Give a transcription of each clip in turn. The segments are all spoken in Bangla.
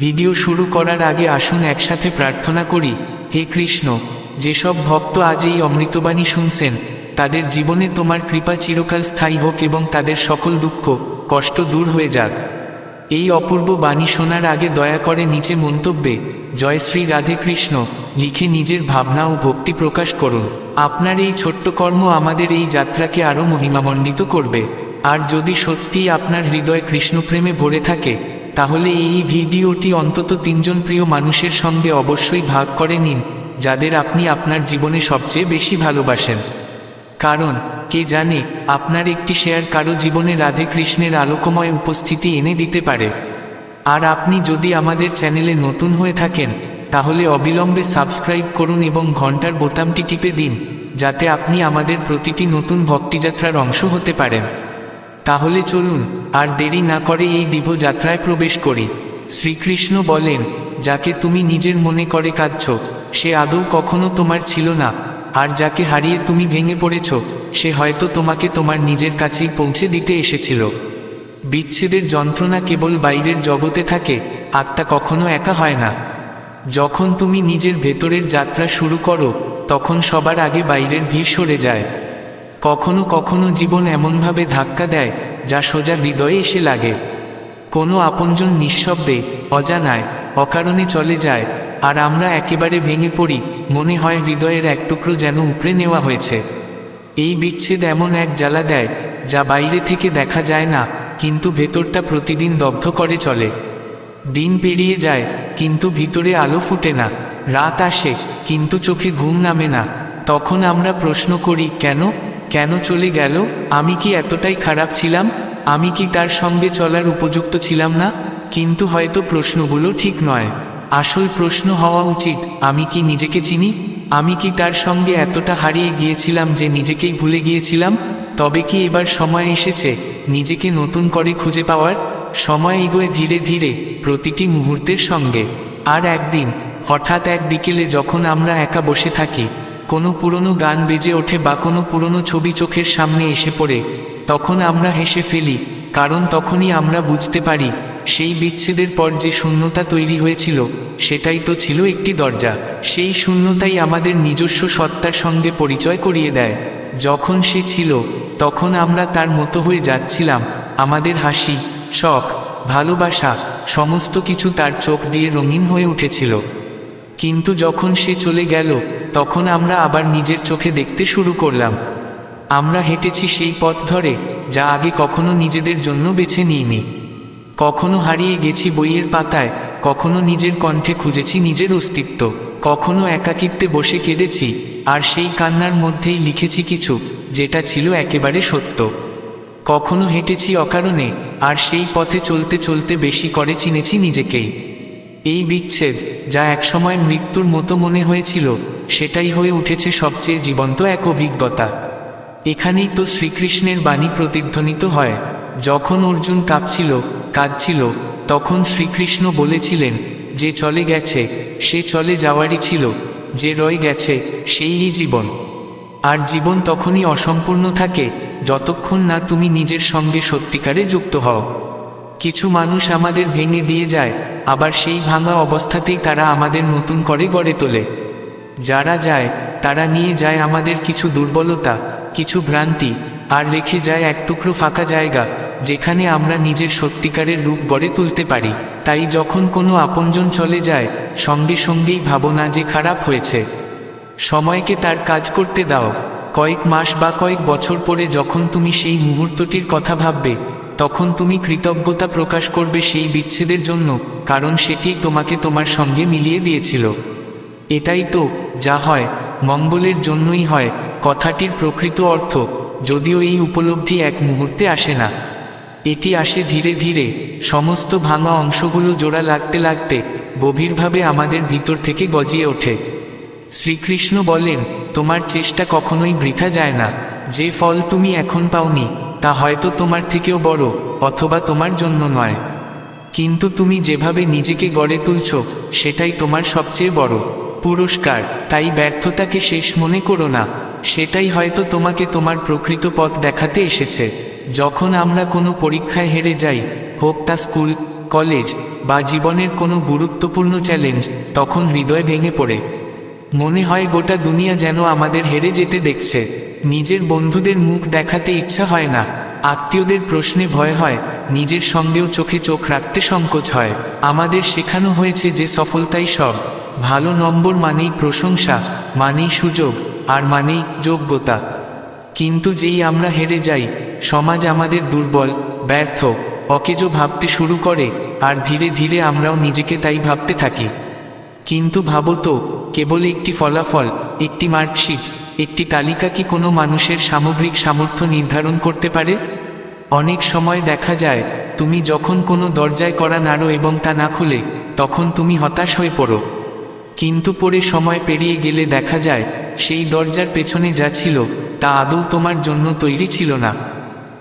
ভিডিও শুরু করার আগে আসুন একসাথে প্রার্থনা করি। হে কৃষ্ণ, যেসব ভক্ত আজ এই অমৃতবাণী শুনছেন, তাদের জীবনে তোমার কৃপা চিরকাল স্থায়ী হোক এবং তাদের সকল দুঃখ কষ্ট দূর হয়ে যাক। এই অপূর্ব বাণী শোনার আগে দয়া করে নিচে মন্তব্যে জয় শ্রী রাধে কৃষ্ণ লিখে নিজের ভাবনা ও ভক্তি প্রকাশ করুন। আপনার এই ছোট্ট কর্ম আমাদের এই যাত্রাকে আরও মহিমামণ্ডিত করবে। আর যদি সত্যিই আপনার হৃদয় কৃষ্ণপ্রেমে ভরে থাকে, তাহলে এই ভিডিওটি অন্তত 3 জন প্রিয় মানুষের সঙ্গে অবশ্যই ভাগ করে নিন, যাদের আপনি আপনার জীবনে সবচেয়ে বেশি ভালোবাসেন। কারণ কে জানে, আপনার একটি শেয়ার কারো জীবনে রাধে কৃষ্ণের আলোকময় উপস্থিতি এনে দিতে পারে। আর আপনি যদি আমাদের চ্যানেলে নতুন হয়ে থাকেন, তাহলে অবিলম্বে সাবস্ক্রাইব করুন এবং ঘন্টার বোতামটি টিপে দিন, যাতে আপনি আমাদের প্রতিটি নতুন ভক্তিযাত্রার অংশ হতে পারেন। তাহলে চলুন আর দেরি না করে এই দিব্য যাত্রায় প্রবেশ করি। শ্রীকৃষ্ণ বলেন, যাকে তুমি নিজের মনে করে কাঁদছ, সে আদৌ কখনো তোমার ছিল না। আর যাকে হারিয়ে তুমি ভেঙে পড়েছ, সে হয়তো তোমাকে তোমার নিজের কাছেই পৌঁছে দিতে এসেছিল। বিচ্ছেদের যন্ত্রণা কেবল বাইরের জগতে থাকে, আত্মা কখনো একা হয় না। যখন তুমি নিজের ভেতরের যাত্রা শুরু করো, তখন সবার আগে বাইরের ভিড় সরে যায়। কখনো কখনো জীবন এমনভাবে ধাক্কা দেয়, যা সোজা হৃদয়ে এসে লাগে। কোনো আপনজন নিঃশব্দে, অজানায়, অকারণে চলে যায়, আর আমরা একেবারে ভেঙে পড়ি, মনে হয় হৃদয়ের এক টুকরো যেন উপড়ে নেওয়া হয়েছে। এই বিচ্ছেদ এমন এক জ্বালা দেয়, যা বাইরে থেকে দেখা যায় না, কিন্তু ভেতরটা প্রতিদিন দগ্ধ করে চলে। দিন পেরিয়ে যায়, কিন্তু ভিতরে আলো ফুটে না। রাত আসে, কিন্তু চোখে ঘুম নামে না। তখন আমরা প্রশ্ন করি, কেন চলে গেল? আমি কি এতটাই খারাপ ছিলাম? আমি কি তার সঙ্গে চলার উপযুক্ত ছিলাম না? কিন্তু হয়তো প্রশ্নগুলো ঠিক নয়। আসল প্রশ্ন হওয়া উচিত, আমি কি নিজেকে চিনি? আমি কি তার সঙ্গে এতটা হারিয়ে গিয়েছিলাম যে নিজেকেই ভুলে গিয়েছিলাম? তবে কি এবার সময় এসেছে নিজেকে নতুন করে খুঁজে পাওয়ার? সময় এগোয় ধীরে ধীরে, প্রতিটি মুহূর্তের সঙ্গে। আর একদিন হঠাৎ এক বিকেলে যখন আমরা একা বসে থাকি, কোনো পুরনো গান বেজে ওঠে বা কোনো পুরনো ছবি চোখের সামনে এসে পড়ে, তখন আমরা হেসে ফেলি। কারণ তখনই আমরা বুঝতে পারি, সেই বিচ্ছেদের পর যে শূন্যতা তৈরি হয়েছিল, সেটাই তো ছিল একটি দরজা। সেই শূন্যতাই আমাদের নিজস্ব সত্তার সঙ্গে পরিচয় করিয়ে দেয়। যখন সে ছিল, তখন আমরা তার মতো হয়ে যাচ্ছিলাম। আমাদের হাসি, শখ, ভালোবাসা, সমস্ত কিছু তার চোখ দিয়ে রঙিন হয়ে উঠেছিল। কিন্তু যখন সে চলে গেল, তখন আমরা আবার নিজের চোখে দেখতে শুরু করলাম। আমরা হেঁটেছি সেই পথ ধরে, যা আগে কখনো নিজেদের জন্য বেছে নিইনি। কখনো হারিয়ে গেছি বইয়ের পাতায়, কখনো নিজের কণ্ঠে খুঁজেছি নিজের অস্তিত্ব, কখনো একাকিত্বে বসে কেঁদেছি, আর সেই কান্নার মধ্যেই লিখেছি কিছু, যেটা ছিল একেবারে সত্য। কখনো হেঁটেছি অকারণে, আর সেই পথে চলতে চলতে বেশি করে চিনেছি নিজেকেই। এই বিচ্ছেদ, যা একসময় মৃত্যুর মতো মনে হয়েছিল, সেটাই হয়ে উঠেছে সবচেয়ে জীবন্ত এক অভিজ্ঞতা। এখানেই তো শ্রীকৃষ্ণের বাণী প্রতিধ্বনিত হয়। যখন অর্জুন কাঁদছিল, তখন শ্রীকৃষ্ণ বলেছিলেন, যে চলে গেছে সে চলে যাওয়ারই ছিল, যে রয়ে গেছে সেই জীবন। আর জীবন তখনই অসম্পূর্ণ থাকে, যতক্ষণ না তুমি নিজের সঙ্গে সত্যিকারে যুক্ত হও। কিছু মানুষ আমাদের ভেঙে দিয়ে যায়, আবার সেই ভাঙা অবস্থাতেই তারা আমাদের নতুন করে গড়ে তোলে। যারা যায়, তারা নিয়ে যায় আমাদের কিছু দুর্বলতা, কিছু ভ্রান্তি, আর রেখে যায় এক টুকরো ফাঁকা জায়গা, যেখানে আমরা নিজের সত্যিকারের রূপ গড়ে তুলতে পারি। তাই যখন কোনো আপনজন চলে যায়, সঙ্গে সঙ্গেই ভাবো না যে খারাপ হয়েছে। সময়কে তার কাজ করতে দাও। কয়েক মাস বা কয়েক বছর পরে যখন তুমি সেই মুহূর্তটির কথা ভাববে, তখন তুমি কৃতজ্ঞতা প্রকাশ করবে সেই বিচ্ছেদের জন্য, কারণ সেটি তোমাকে তোমার সঙ্গে মিলিয়ে দিয়েছিল। এটাই তো, যা হয় মঙ্গলের জন্যই হয় কথাটির প্রকৃত অর্থ, যদিও এই উপলব্ধি এক মুহূর্তে আসে না। এটি আসে ধীরে ধীরে, সমস্ত ভাঙা অংশগুলো জোড়া লাগতে লাগতে গভীরভাবে আমাদের ভিতর থেকে গজিয়ে ওঠে। শ্রীকৃষ্ণ বলেন, তোমার চেষ্টা কখনোই বৃথা যায় না। যে ফল তুমি এখন পাওনি, তা হয়তো তোমার থেকেও বড়, অথবা তোমার জন্য নয়। কিন্তু তুমি যেভাবে নিজেকে গড়ে তুলছ, সেটাই তোমার সবচেয়ে বড় পুরস্কার। তাই ব্যর্থতাকে শেষ মনে করো না, সেটাই হয়তো তোমাকে তোমার প্রকৃত পথ দেখাতে এসেছে। যখন আমরা কোনো পরীক্ষায় হেরে যাই, হোক তা স্কুল, কলেজ বা জীবনের কোনো গুরুত্বপূর্ণ চ্যালেঞ্জ, তখন হৃদয় ভেঙে পড়ে। মনে হয় গোটা দুনিয়া যেন আমাদের হেরে যেতে দেখছে। নিজের বন্ধুদের মুখ দেখাতে ইচ্ছা হয় না, আত্মীয়দের প্রশ্নে ভয় হয়, নিজের সঙ্গেও চোখে চোখ রাখতে সংকোচ হয়। আমাদের শেখানো হয়েছে যে সফলতাই সব, ভালো নম্বর মানেই প্রশংসা, মানেই সুযোগ, আর মানেই যোগ্যতা। কিন্তু যেই আমরা হেরে যাই, সমাজ আমাদের দুর্বল, ব্যর্থ, অকেজো ভাবতে শুরু করে, আর ধীরে ধীরে আমরাও নিজেকে তাই ভাবতে থাকি। কিন্তু ভাবো তো, কেবল একটি ফলাফল, একটি মার্কশিট, একটি তালিকা কি কোনো মানুষের সামগ্রিক সামর্থ্য নির্ধারণ করতে পারে? অনেক সময় দেখা যায়, তুমি যখন কোনো দরজায় কড়া নাড়ো এবং তা না খুলে, তখন তুমি হতাশ হয়ে পড়ো। কিন্তু পরে সময় পেরিয়ে গেলে দেখা যায়, সেই দরজার পেছনে যা ছিল তা আদৌ তোমার জন্য তৈরি ছিল না।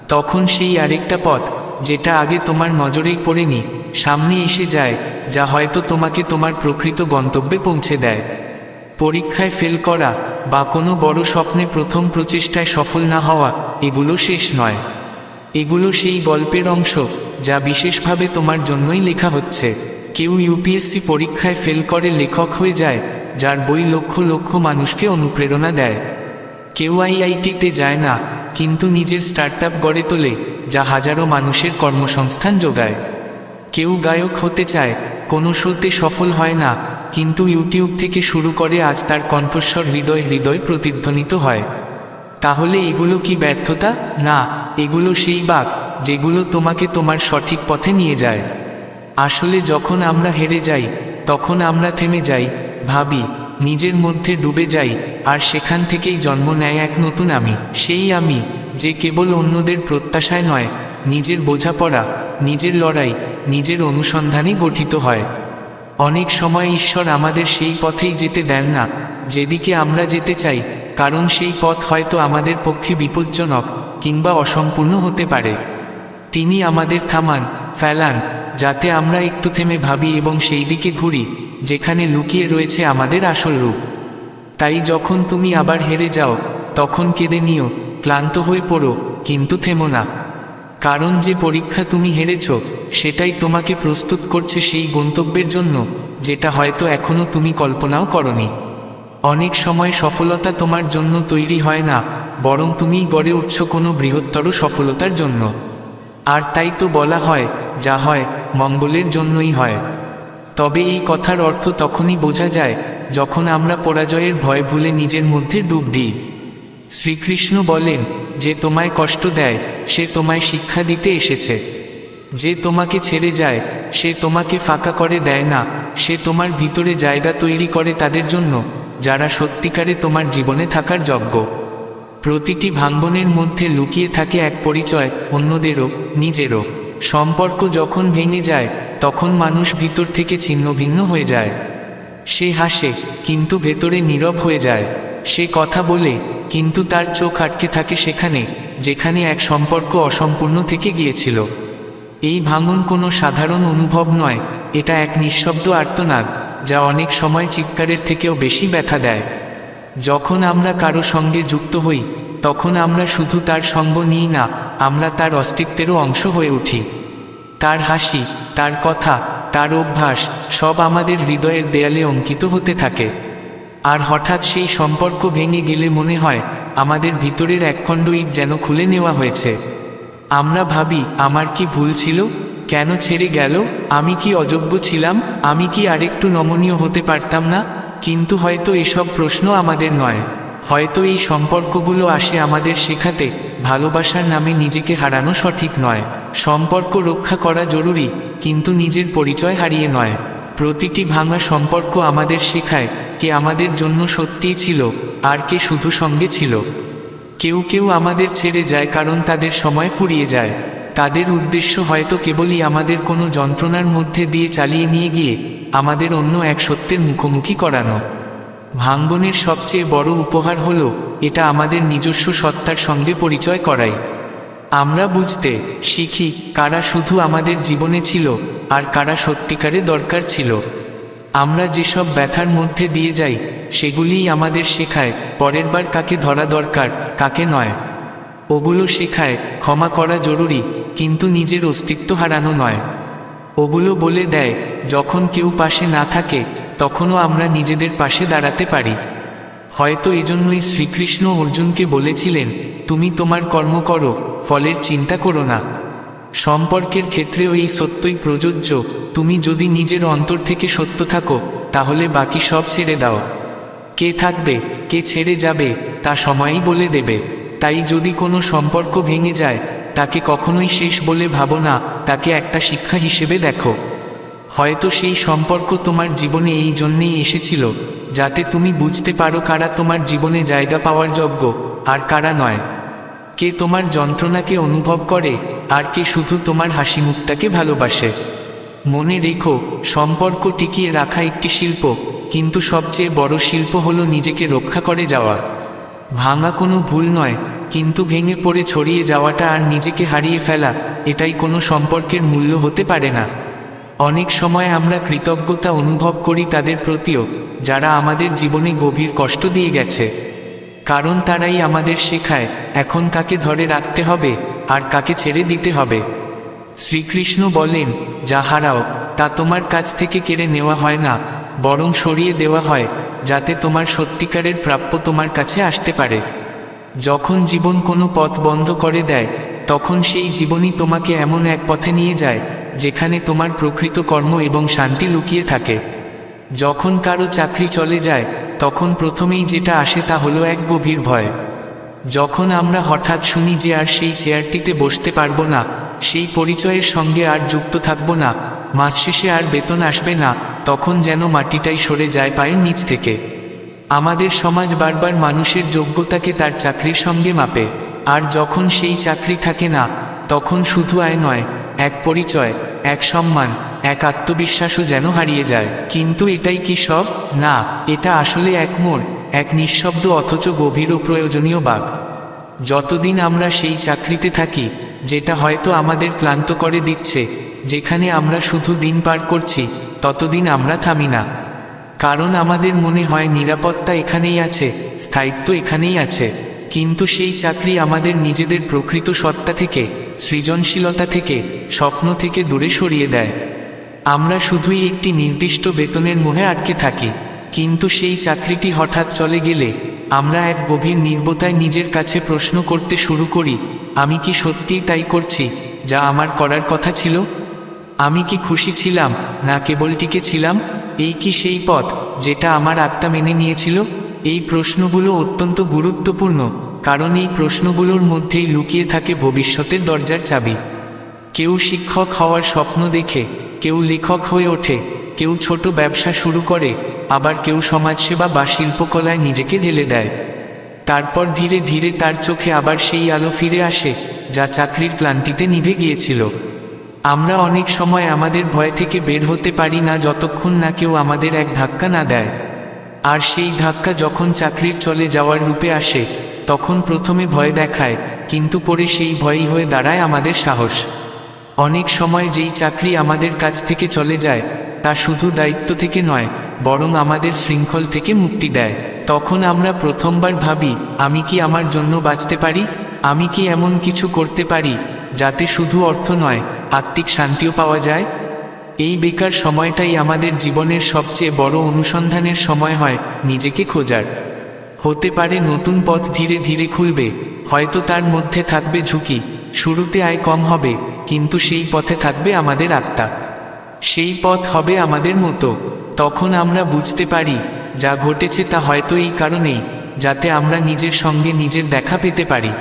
তখন সেই আরেকটা পথ, যেটা আগে তোমার নজরেই পড়েনি, সামনে এসে যায়, যা হয়তো তোমাকে তোমার প্রকৃত গন্তব্যে পৌঁছে দেয়। পরীক্ষায় ফেল করা বা কোনো বড় স্বপ্নে প্রথম প্রচেষ্টায় সফল না হওয়া, এগুলো শেষ নয়। এগুলো সেই গল্পের অংশ, যা বিশেষভাবে তোমার জন্যই লেখা হচ্ছে। কেউ ইউপিএসসি পরীক্ষায় ফেল করে লেখক হয়ে যায়, যার বই লক্ষ লক্ষ মানুষকে অনুপ্রেরণা দেয়। কেউ আইআইটিতে যায় না, কিন্তু নিজের স্টার্টআপ গড়ে তোলে, যা হাজারো মানুষের কর্মসংস্থান যোগায়। কেউ গায়ক হতে চায়, কোনো শোতে সফল হয় না, কিন্তু ইউটিউব থেকে শুরু করে আজ তার কণ্ঠস্বর হৃদয় হৃদয় প্রতিধ্বনিত হয়। তাহলে এগুলো কি ব্যর্থতা? না, এগুলো সেই বাঁক, যেগুলো তোমাকে তোমার সঠিক পথে নিয়ে যায়। আসলে যখন আমরা হেরে যাই, তখন আমরা থেমে যাই, ভাবি, নিজের মধ্যে ডুবে যাই, আর সেখান থেকেই জন্ম নেয় এক নতুন আমি। সেই আমি, যে কেবল অন্যদের প্রত্যাশায় নয়, নিজের বোঝাপড়া, নিজের লড়াই, নিজের অনুসন্ধানে গঠিত হয়। অনেক সময় ঈশ্বর আমাদের সেই পথেই যেতে দেন না, যেদিকে আমরা যেতে চাই, কারণ সেই পথ হয়তো আমাদের পক্ষে বিপজ্জনক কিংবা অসম্পূর্ণ হতে পারে। তিনি আমাদের থামান, ফেলান, যাতে আমরা একটু থেমে ভাবি এবং সেই দিকে ঘুরি, যেখানে লুকিয়ে রয়েছে আমাদের আসল রূপ। তাই যখন তুমি আবার হেরে যাও, তখন কেঁদে নিও, ক্লান্ত হয়ে পড়ো, কিন্তু থেমো না। কারণ যে পরীক্ষা তুমি হেরেছ, সেটাই তোমাকে প্রস্তুত করছে সেই গন্তব্যের জন্য, যেটা হয়তো এখনো তুমি কল্পনাও করনি। অনেক সময় সফলতা তোমার জন্য তৈরি হয় না, বরং তুমিই গড়ে উঠছ কোনো বৃহত্তর সফলতার জন্য। আর তাই তো বলা হয়, যা হয় মঙ্গলের জন্যই হয়। তবে এই কথার অর্থ তখনই বোঝা যায়, যখন আমরা পরাজয়ের ভয় ভুলে নিজের মধ্যে ডুব দিই। শ্রীকৃষ্ণ বলেন, যে তোমায় কষ্ট দেয়, সে তোমায় শিক্ষা দিতে এসেছে। যে তোমাকে ছেড়ে যায়, সে তোমাকে ফাঁকা করে দেয় না, সে তোমার ভিতরে জায়গা তৈরি করে তাদের জন্য, যারা সত্যিকারে তোমার জীবনে থাকার যোগ্য। প্রতিটি ভাঙ্গনের মধ্যে লুকিয়ে থাকে এক পরিচয়, অন্যদেরও, নিজেরও। সম্পর্ক যখন ভেঙে যায়, তখন মানুষ ভিতর থেকে ছিন্ন ভিন্ন হয়ে যায়। সে হাসে, কিন্তু ভেতরে নীরব হয়ে যায়। সে কথা বলে, কিন্তু তার চোখ আটকে থাকে সেখানে, যেখানে এক সম্পর্ক অসম্পূর্ণ থেকে গিয়েছিল। এই ভাঙন কোনো সাধারণ অনুভব নয়, এটা এক নিঃশব্দ আর্তনাদ, যা অনেক সময় চিৎকারের থেকেও বেশি ব্যথা দেয়। যখন আমরা কারো সঙ্গে যুক্ত হই, তখন আমরা শুধু তার সঙ্গ নিই না, আমরা তার অস্তিত্বেরও অংশ হয়ে উঠি। তার হাসি, তার কথা, তার অভ্যাস, সব আমাদের হৃদয়ের দেয়ালে অঙ্কিত হতে থাকে। আর হঠাৎ সেই সম্পর্ক ভেঙে গেলে মনে হয়, আমাদের ভিতরের একখণ্ড ইট যেন খুলে নেওয়া হয়েছে। আমরা ভাবি, আমার কি ভুল ছিল? কেন ছেড়ে গেল? আমি কি অযোগ্য ছিলাম? আমি কি আরেকটু নমনীয় হতে পারতাম না? কিন্তু হয়তো এসব প্রশ্ন আমাদের নয়। হয়তো এই সম্পর্কগুলো আসে আমাদের শেখাতে, ভালোবাসার নামে নিজেকে হারানো সঠিক নয়। সম্পর্ক রক্ষা করা জরুরি, কিন্তু নিজের পরিচয় হারিয়ে নয়। প্রতিটি ভাঙা সম্পর্ক আমাদের শেখায়, কে আমাদের জন্য সত্যিই ছিল, আর কে শুধু সঙ্গে ছিল। কেউ কেউ আমাদের ছেড়ে যায় কারণ তাদের সময় ফুরিয়ে যায়। তাদের উদ্দেশ্য হয়তো কেবলই আমাদের কোনো যন্ত্রণার মধ্যে দিয়ে চালিয়ে নিয়ে গিয়ে আমাদের অন্য এক সত্যের মুখোমুখি করানো। ভাঙ্গনের সবচেয়ে বড় উপহার হলো, এটা আমাদের নিজস্ব সত্তার সঙ্গে পরিচয় করায়। আমরা বুঝতে শিখি, কারা শুধু আমাদের জীবনে ছিল, আর কারা সত্যিকারে দরকার ছিল। আমরা যেসব ব্যথার মধ্যে দিয়ে যাই, সেগুলিই আমাদের শেখায় পরের বার কাকে ধরা দরকার, কাকে নয়। ওগুলো শেখায় ক্ষমা করা জরুরি, কিন্তু নিজের অস্তিত্ব হারানো নয়। ওগুলো বলে দেয় যখন কেউ পাশে না থাকে তখনও আমরা নিজেদের পাশে দাঁড়াতে পারি। হয়তো এজন্যই শ্রীকৃষ্ণ অর্জুনকে বলেছিলেন, তুমি তোমার কর্ম করো, ফলের চিন্তা করো না। সম্পর্কের ক্ষেত্রেও এই সত্যই প্রযোজ্য। তুমি যদি নিজের অন্তর থেকে সত্য থাকো তাহলে বাকি সব ছেড়ে দাও। কে থাকবে কে ছেড়ে যাবে তা সময়ই বলে দেবে। তাই যদি কোনো সম্পর্ক ভেঙে যায় তাকে কখনোই শেষ বলে ভাবো না, তাকে একটা শিক্ষা হিসেবে দেখো। হয়তো সেই সম্পর্ক তোমার জীবনে এই জন্যেই এসেছিল যাতে তুমি বুঝতে পারো কারা তোমার জীবনে জায়গা পাওয়ার যোগ্য আর কারা নয়। কে তোমার যন্ত্রণাকে অনুভব করে আর কে শুধু তোমার হাসি মুখটাকে ভালোবাসে। মনে রেখো, সম্পর্ক টিকিয়ে রাখা একটি শিল্প, কিন্তু সবচেয়ে বড় শিল্প হলো নিজেকে রক্ষা করে যাওয়া। ভাঙা কোনো ভুল নয়, কিন্তু ভেঙে পড়ে ছড়িয়ে যাওয়াটা আর নিজেকে হারিয়ে ফেলা, এটাই কোনো সম্পর্কের মূল্য হতে পারে না। অনেক সময় আমরা কৃতজ্ঞতা অনুভব করি তাদের প্রতিও যারা আমাদের জীবনে গভীর কষ্ট দিয়ে গেছে, কারণ তারাই আমাদের শেখায় এখন কাকে ধরে রাখতে হবে আর কাকে ছেড়ে দিতে হবে। শ্রীকৃষ্ণ বলেন, যা হারাও তা তোমার কাছ থেকে কেড়ে নেওয়া হয় না, বরং সরিয়ে দেওয়া হয় যাতে তোমার সত্যিকারের প্রাপ্য তোমার কাছে আসতে পারে। যখন জীবন কোনো পথ বন্ধ করে দেয় তখন সেই জীবনই তোমাকে এমন এক পথে নিয়ে যায় যেখানে তোমার প্রকৃত কর্ম এবং শান্তি লুকিয়ে থাকে। যখন কারো চাকরি চলে যায় তখন প্রথমেই যেটা আসে তা হলো এক গভীর ভয়। যখন আমরা হঠাৎ শুনি যে আর সেই চেয়ারটিতে বসতে পারবো না, সেই পরিচয়ের সঙ্গে আর যুক্ত থাকবো না, মাস শেষে আর বেতন আসবে না, তখন যেন মাটিটাই সরে যায় পায়ের নিচ থেকে। আমাদের সমাজ বারবার মানুষের যোগ্যতাকে তার চাকরির সঙ্গে মাপে, আর যখন সেই চাকরি থাকে না তখন শুধু আয় নয়, এক পরিচয়, এক সম্মান, এক আত্মবিশ্বাসও যেন হারিয়ে যায়। কিন্তু এটাই কি সব? না, এটা আসলে এক মোড়, এক নিঃশব্দ অথচ গভীর ও প্রয়োজনীয় বাঁক। যতদিন আমরা সেই চাকরিতে থাকি যেটা হয়তো আমাদের ক্লান্ত করে দিচ্ছে, যেখানে আমরা শুধু দিন পার করছি, ততদিন আমরা থামি না। কারণ আমাদের মনে হয় নিরাপত্তা এখানেই আছে, স্থায়িত্ব এখানেই আছে। কিন্তু সেই চাকরি আমাদের নিজেদের প্রকৃত সত্তা থেকে, সৃজনশীলতা থেকে, স্বপ্ন থেকে দূরে সরিয়ে দেয়। আমরা শুধুই একটি নির্দিষ্ট বেতনের মোহে আটকে থাকি, কিন্তু সেই চাকরিটি হঠাৎ চলে গেলে আমরা এক গভীর নীরবতায় নিজের কাছে প্রশ্ন করতে শুরু করি, আমি কি সত্যিই তাই করছি যা আমার করার কথা ছিল? আমি কি খুশি ছিলাম না কেবল টিকে ছিলাম? এই কি সেই পথ যেটা আমার আত্মা মেনে নিয়েছিল? এই প্রশ্নগুলো অত্যন্ত গুরুত্বপূর্ণ, কারণ এই প্রশ্নগুলোর মধ্যেই লুকিয়ে থাকে ভবিষ্যতের দরজার চাবি। কেউ শিক্ষক হওয়ার স্বপ্ন দেখে, কেউ লেখক হয়ে ওঠে, কেউ ছোট ব্যবসা শুরু করে, আবার কেউ সমাজসেবা বা শিল্পকলায় নিজেকে ঢেলে দেয়। তারপর ধীরে ধীরে তার চোখে আবার সেই আলো ফিরে আসে যা চাকরির ক্লান্তিতে নিভে গিয়েছিল। আমরা অনেক সময় আমাদের ভয় থেকে বের হতে পারি না যতক্ষণ না কেউ আমাদের এক ধাক্কা না দেয়। আর সেই ধাক্কা যখন চাকরির চলে যাওয়ার রূপে আসে, তখন প্রথমে ভয় দেখায়, কিন্তু পরে সেই ভয়ই হয়ে দাঁড়ায় আমাদের সাহস। অনেক সময় যেই চাকরি আমাদের কাছ থেকে চলে যায় তা শুধু দায়িত্ব থেকে নয়, বরং আমাদের শৃঙ্খল থেকে মুক্তি দেয়। তখন আমরা প্রথমবার ভাবি, আমি কি আমার জন্য বাঁচতে পারি? আমি কি এমন কিছু করতে পারি যাতে শুধু অর্থ নয়, আত্মিক শান্তিও পাওয়া যায়? এই বেকার সময়টাই আমাদের জীবনের সবচেয়ে বড় অনুসন্ধানের সময় হয়, নিজেকে খোঁজার। হতে পারে নতুন পথ ধীরে ধীরে খুলবে, হয়তো তার মধ্যে থাকবে ঝুঁকি, শুরুতে আয় কম হবে, কিন্তু সেই পথে থাকবে আমাদের আত্মা। সেই পথ হবে আমাদের মতো। তখন আমরা বুঝতে পারি যা ঘটেছে তা হয়তো এই কারণেই, যাতে আমরা নিজের সঙ্গে নিজের দেখা পেতে পারি।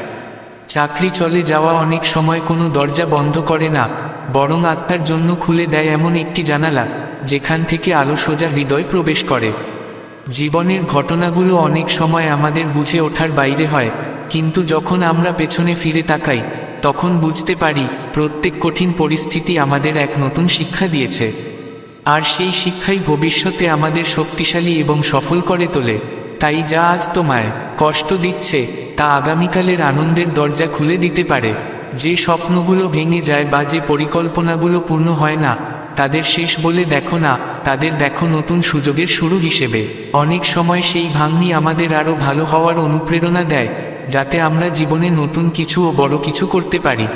চাকরি চলে যাওয়া অনেক সময় কোনো দরজা বন্ধ করে না, বরং আত্মার জন্য খুলে দেয় এমন একটি জানালা যেখান থেকে আলো সোজা হৃদয় প্রবেশ করে। জীবনের ঘটনাগুলো অনেক সময় আমাদের বুঝে ওঠার বাইরে হয়, কিন্তু যখন আমরা পেছনে ফিরে তাকাই তখন বুঝতে পারি প্রত্যেক কঠিন পরিস্থিতি আমাদের এক নতুন শিক্ষা দিয়েছে। আর সেই শিক্ষাই ভবিষ্যতে আমাদের শক্তিশালী এবং সফল করে তোলে। তাই যা আজ তোমায় কষ্ট দিচ্ছে তা আগামীকালের আনন্দের দরজা খুলে দিতে পারে। যে স্বপ্নগুলো ভেঙে যায় বা যে পরিকল্পনাগুলো পূর্ণ হয় না, তাদের শেষ বলে দেখো না, তাদের দেখো নতুন সুযোগের শুরু হিসেবে। অনেক সময় সেই ভাঙনি আমাদের আরও ভালো হওয়ার অনুপ্রেরণা দেয়, যাতে আমরা জীবনে নতুন কিছু ও বড় কিছু করতে পারি।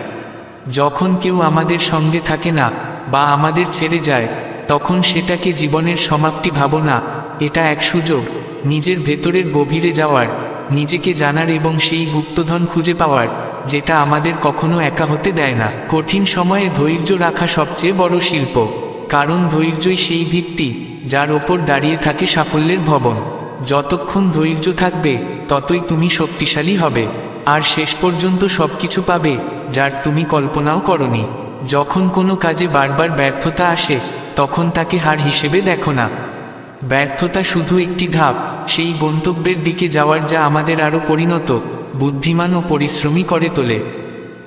যখন কেউ আমাদের সঙ্গে থাকে না, বা আমাদের ছেড়ে যায়, তখন সেটাকে জীবনের সমাপ্তি ভাবো না। এটা এক সুযোগ নিজের ভেতরের গভীরে যাওয়ার, নিজেকে জানার এবং সেই গুপ্তধন খুঁজে পাওয়ার, যেটা আমাদের কখনো একা হতে দেয় না। কঠিন সময়ে ধৈর্য রাখা সবচেয়ে বড় শিল্প, কারণ ধৈর্যই সেই ভিত্তি যার ওপর দাঁড়িয়ে থাকে সাফল্যের ভবন। যতক্ষণ ধৈর্য থাকবে ততই তুমি শক্তিশালী হবে, আর শেষ পর্যন্ত সবকিছু পাবে যার তুমি কল্পনাও করনি। যখন কোনো কাজে বারবার ব্যর্থতা আসে, তখন তাকে হার হিসেবে দেখো না। ব্যর্থতা শুধু একটি ধাপ সেই গন্তব্যের দিকে যাওয়ার, যা আমাদের আরও পরিণত, বুদ্ধিমান ও পরিশ্রমী করে তোলে।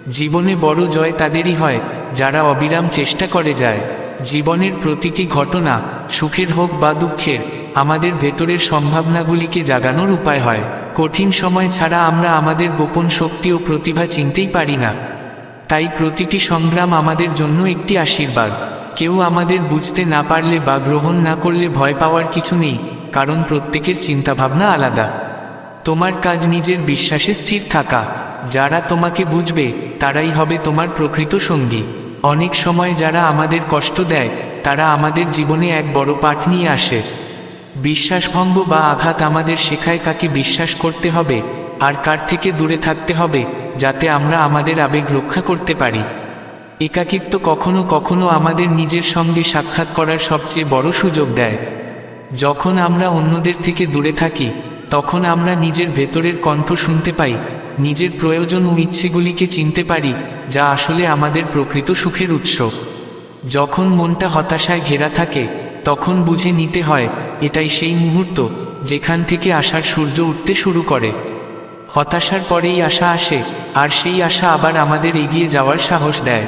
জীবনে বড় জয় তাদেরই হয় যারা অবিরাম চেষ্টা করে যায়। জীবনের প্রতিটি ঘটনা, সুখের হোক বা দুঃখের, আমাদের ভেতরের সম্ভাবনাগুলিকে জাগানোর উপায় হয়। কঠিন সময় ছাড়া আমরা আমাদের গোপন শক্তি ও প্রতিভা চিনতেই পারি না। তাই প্রতিটি সংগ্রাম আমাদের জন্য একটি আশীর্বাদ। কেউ আমাদের বুঝতে না পারলে বা গ্রহণ না করলে ভয় পাওয়ার কিছু নেই, কারণ প্রত্যেকের চিন্তাভাবনা আলাদা। তোমার কাজ নিজের বিশ্বাসে স্থির থাকা। যারা তোমাকে বুঝবে তারাই হবে তোমার প্রকৃত সঙ্গী। অনেক সময় যারা আমাদের কষ্ট দেয় তারা আমাদের জীবনে এক বড় পাঠ নিয়ে আসে। বিশ্বাসভঙ্গ বা আঘাত আমাদের শেখায় কাকে বিশ্বাস করতে হবে আর কার থেকে দূরে থাকতে হবে, যাতে আমরা আমাদের আবেগ রক্ষা করতে পারি। একাকিত্ব কখনো কখনো আমাদের নিজের সঙ্গে সাক্ষাৎ করার সবচেয়ে বড় সুযোগ দেয়। যখন আমরা অন্যদের থেকে দূরে থাকি, তখন আমরা নিজের ভেতরের কণ্ঠ শুনতে পাই, নিজের প্রয়োজন ও ইচ্ছেগুলিকে চিনতে পারি, যা আসলে আমাদের প্রকৃত সুখের উৎস। যখন মনটা হতাশায় ঘেরা থাকে, তখন বুঝে নিতে হয় এটাই সেই মুহূর্ত যেখান থেকে আশার সূর্য উঠতে শুরু করে। হতাশার পরেই আশা আসে, আর সেই আশা আবার আমাদের এগিয়ে যাওয়ার সাহস দেয়।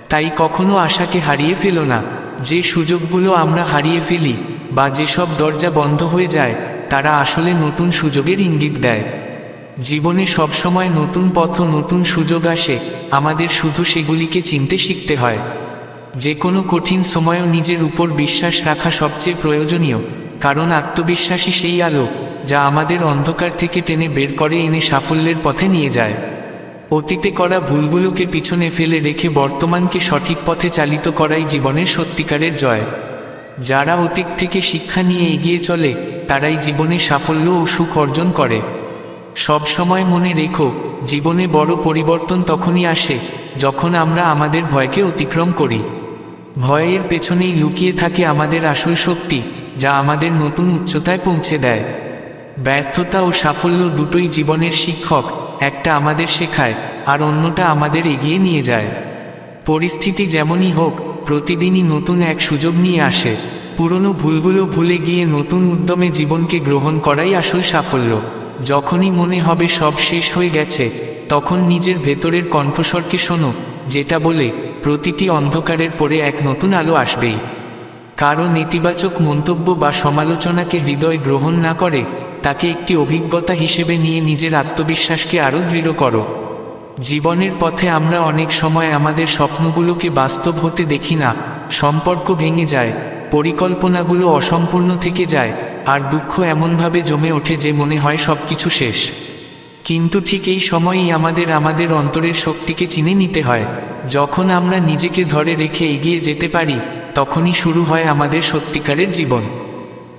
তাই কখনো আশাকে হারিয়ে ফেলো না। যে সুযোগগুলো আমরা হারিয়ে ফেলি বা যেসব দরজা বন্ধ হয়ে যায়, তারা আসলে নতুন সুযোগের ইঙ্গিত দেয়। জীবনে সবসময় নতুন পথ ও নতুন সুযোগ আসে, আমাদের শুধু সেগুলিকে চিনতে শিখতে হয়। যে কোনো কঠিন সময়েও নিজের উপর বিশ্বাস রাখা সবচেয়ে প্রয়োজনীয়, কারণ আত্মবিশ্বাসই সেই আলো যা আমাদের অন্ধকার থেকে টেনে বের করে এনে সাফল্যের পথে নিয়ে যায়। অতীতে করা ভুলগুলোকে পিছনে ফেলে রেখে বর্তমানকে সঠিক পথে চালিত করাই জীবনের সত্যিকারের জয়। যারা অতীত থেকে শিক্ষা নিয়ে এগিয়ে চলে তারাই জীবনে সাফল্য ও সুখ অর্জন করে। সব সময় মনে রেখো, জীবনে বড় পরিবর্তন তখনই আসে যখন আমরা আমাদের ভয়কে অতিক্রম করি। ভয়ের পেছনেই লুকিয়ে থাকে আমাদের আসল শক্তি, যা আমাদের নতুন উচ্চতায় পৌঁছে দেয়। ব্যর্থতা ও সাফল্য দুটোই জীবনের শিক্ষক, একটা আমাদের শেখায় আর অন্যটা আমাদের এগিয়ে নিয়ে যায়। পরিস্থিতি যেমনই হোক, প্রতিদিনই নতুন এক সুযোগ নিয়ে আসে। পুরনো ভুলগুলো ভুলে গিয়ে নতুন উদ্যমে জীবনকে গ্রহণ করাই আসল সাফল্য। যখনই মনে হবে সব শেষ হয়ে গেছে, তখন নিজের ভেতরের কণ্ঠস্বরকে শোনো, যেটা বলে প্রতিটি অন্ধকারের পরে এক নতুন আলো আসবেই। কারো নেতিবাচক মন্তব্য বা সমালোচনাকে হৃদয় গ্রহণ না করে, তাকে একটি অভিজ্ঞতা হিসেবে নিয়ে নিজের আত্মবিশ্বাসকে আরও দৃঢ় করো। জীবনের পথে আমরা অনেক সময় আমাদের স্বপ্নগুলোকে বাস্তব হতে দেখি না, সম্পর্ক ভেঙে যায়, পরিকল্পনাগুলো অসম্পূর্ণ থেকে যায়, আর দুঃখ এমনভাবে জমে ওঠে যে মনে হয় সবকিছু শেষ। কিন্তু ঠিক এই সময়ই আমাদের অন্তরের শক্তিকে চিনে নিতে হয়। যখন আমরা নিজেকে ধরে রেখে এগিয়ে যেতে পারি, তখনই শুরু হয় আমাদের সত্যিকারের জীবন।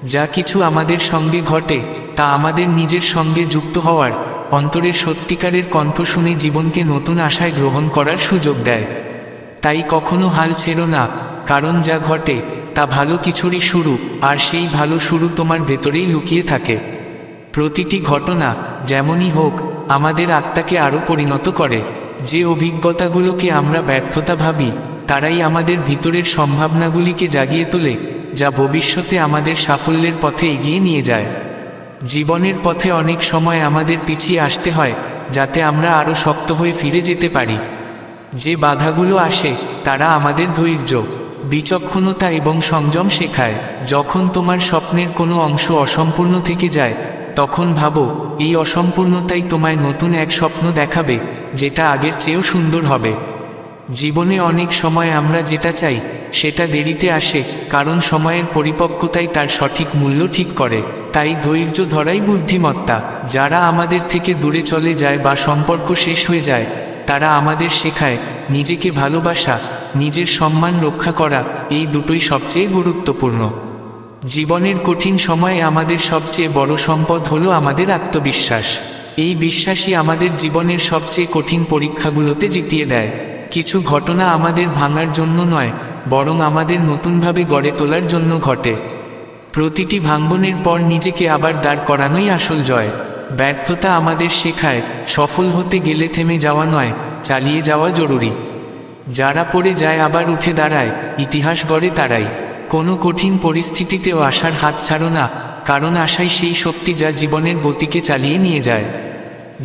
যা কিছু আমাদের সঙ্গে ঘটে তা আমাদের নিজের সঙ্গে যুক্ত হওয়ার, অন্তরের সত্যিকারের কণ্ঠ শুনে জীবনকে নতুন আশায় গ্রহণ করার সুযোগ দেয়। তাই কখনো হাল ছেড়ো না, কারণ যা ঘটে তা ভালো কিছুরই শুরু, আর সেই ভালো শুরু তোমার ভেতরেই লুকিয়ে থাকে। প্রতিটি ঘটনা যেমনই হোক, আমাদের আত্মাকে আরও পরিণত করে। যে অভিজ্ঞতাগুলোকে আমরা ব্যর্থতা ভাবি, তারাই আমাদের ভিতরের সম্ভাবনাগুলিকে জাগিয়ে তোলে, যা ভবিষ্যতে আমাদের সাফল্যের পথে এগিয়ে নিয়ে যায়। জীবনের পথে অনেক সময় আমাদের পিছিয়ে আসতে হয়, যাতে আমরা আরও শক্ত হয়ে ফিরে যেতে পারি। যে বাধাগুলো আসে তারা আমাদের ধৈর্য, বিচক্ষণতা এবং সংযম শেখায়। যখন তোমার স্বপ্নের কোনো অংশ অসম্পূর্ণ থেকে যায়, তখন ভাবো এই অসম্পূর্ণতাই তোমায় নতুন এক স্বপ্ন দেখাবে, যেটা আগের চেয়েও সুন্দর হবে। জীবনে অনেক সময় আমরা যেটা চাই সেটা দেরিতে আসে, কারণ সময়ের পরিপক্কতাই তার সঠিক মূল্য ঠিক করে। তাই ধৈর্য ধরাই বুদ্ধিমত্তা। যারা আমাদের থেকে দূরে চলে যায় বা সম্পর্ক শেষ হয়ে যায়, তারা আমাদের শেখায় নিজেকে ভালোবাসা ও নিজের সম্মান রক্ষা করা, এই দুটোই সবচেয়ে গুরুত্বপূর্ণ। জীবনের কঠিন সময়ে আমাদের সবচেয়ে বড় সম্পদ হলো আমাদের আত্মবিশ্বাস। এই বিশ্বাসই আমাদের জীবনের সবচেয়ে কঠিন পরীক্ষাগুলোতে জিতিয়ে দেয়। কিছু ঘটনা আমাদের ভাঙার জন্য নয়, বরং আমাদের নতুনভাবে গড়ে তোলার জন্য ঘটে। প্রতিটি ভাঙনের পর নিজেকে আবার দাঁড় করানোই আসল জয়। ব্যর্থতা আমাদের শেখায় সফল হতে গেলে থেমে যাওয়া নয়, চালিয়ে যাওয়া জরুরি। যারা পড়ে যায় আবার উঠে দাঁড়ায়, ইতিহাস গড়ে তারাই। কোনো কঠিন পরিস্থিতিতেও আশার হাত ছাড়ো না, কারণ আশাই সেই শক্তি যা জীবনের গতিকে চালিয়ে নিয়ে যায়।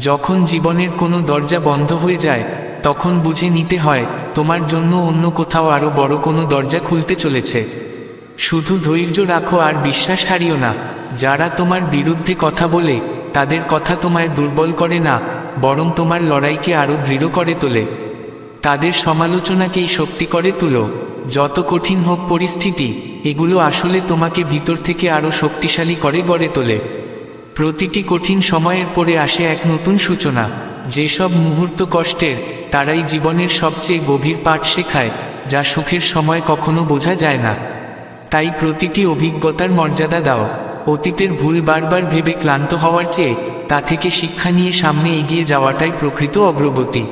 যখন জীবনের কোনো দরজা বন্ধ হয়ে যায়, তখন বুঝে নিতে হয় তোমার জন্য অন্য কোথাও আরও বড় কোনো দরজা খুলতে চলেছে। শুধু ধৈর্য রাখো আর বিশ্বাস হারিও না। যারা তোমার বিরুদ্ধে কথা বলে, তাদের কথা তোমায় দুর্বল করে না, বরং তোমার লড়াইকে আরও দৃঢ় করে তোলে। তাদের সমালোচনাকেই শক্তি করে তুলো। যত কঠিন হোক পরিস্থিতি, এগুলো আসলে তোমাকে ভিতর থেকে আরও শক্তিশালী করে গড়ে তোলে। প্রতিটি কঠিন সময়ের পরে আসে এক নতুন সূচনা। যেসব মুহূর্ত কষ্টের, তারাই জীবনের সবচেয়ে গভীর পাঠ শেখায়, যা সুখের সময় কখনো বোঝা যায় না। তাই প্রতিটি অভিজ্ঞতার মর্যাদা দাও। অতীতের ভুল বারবার ভেবে ক্লান্ত হওয়ার চেয়ে তা থেকে শিক্ষা নিয়ে সামনে এগিয়ে যাওয়াটাই প্রকৃত অগ্রগতি।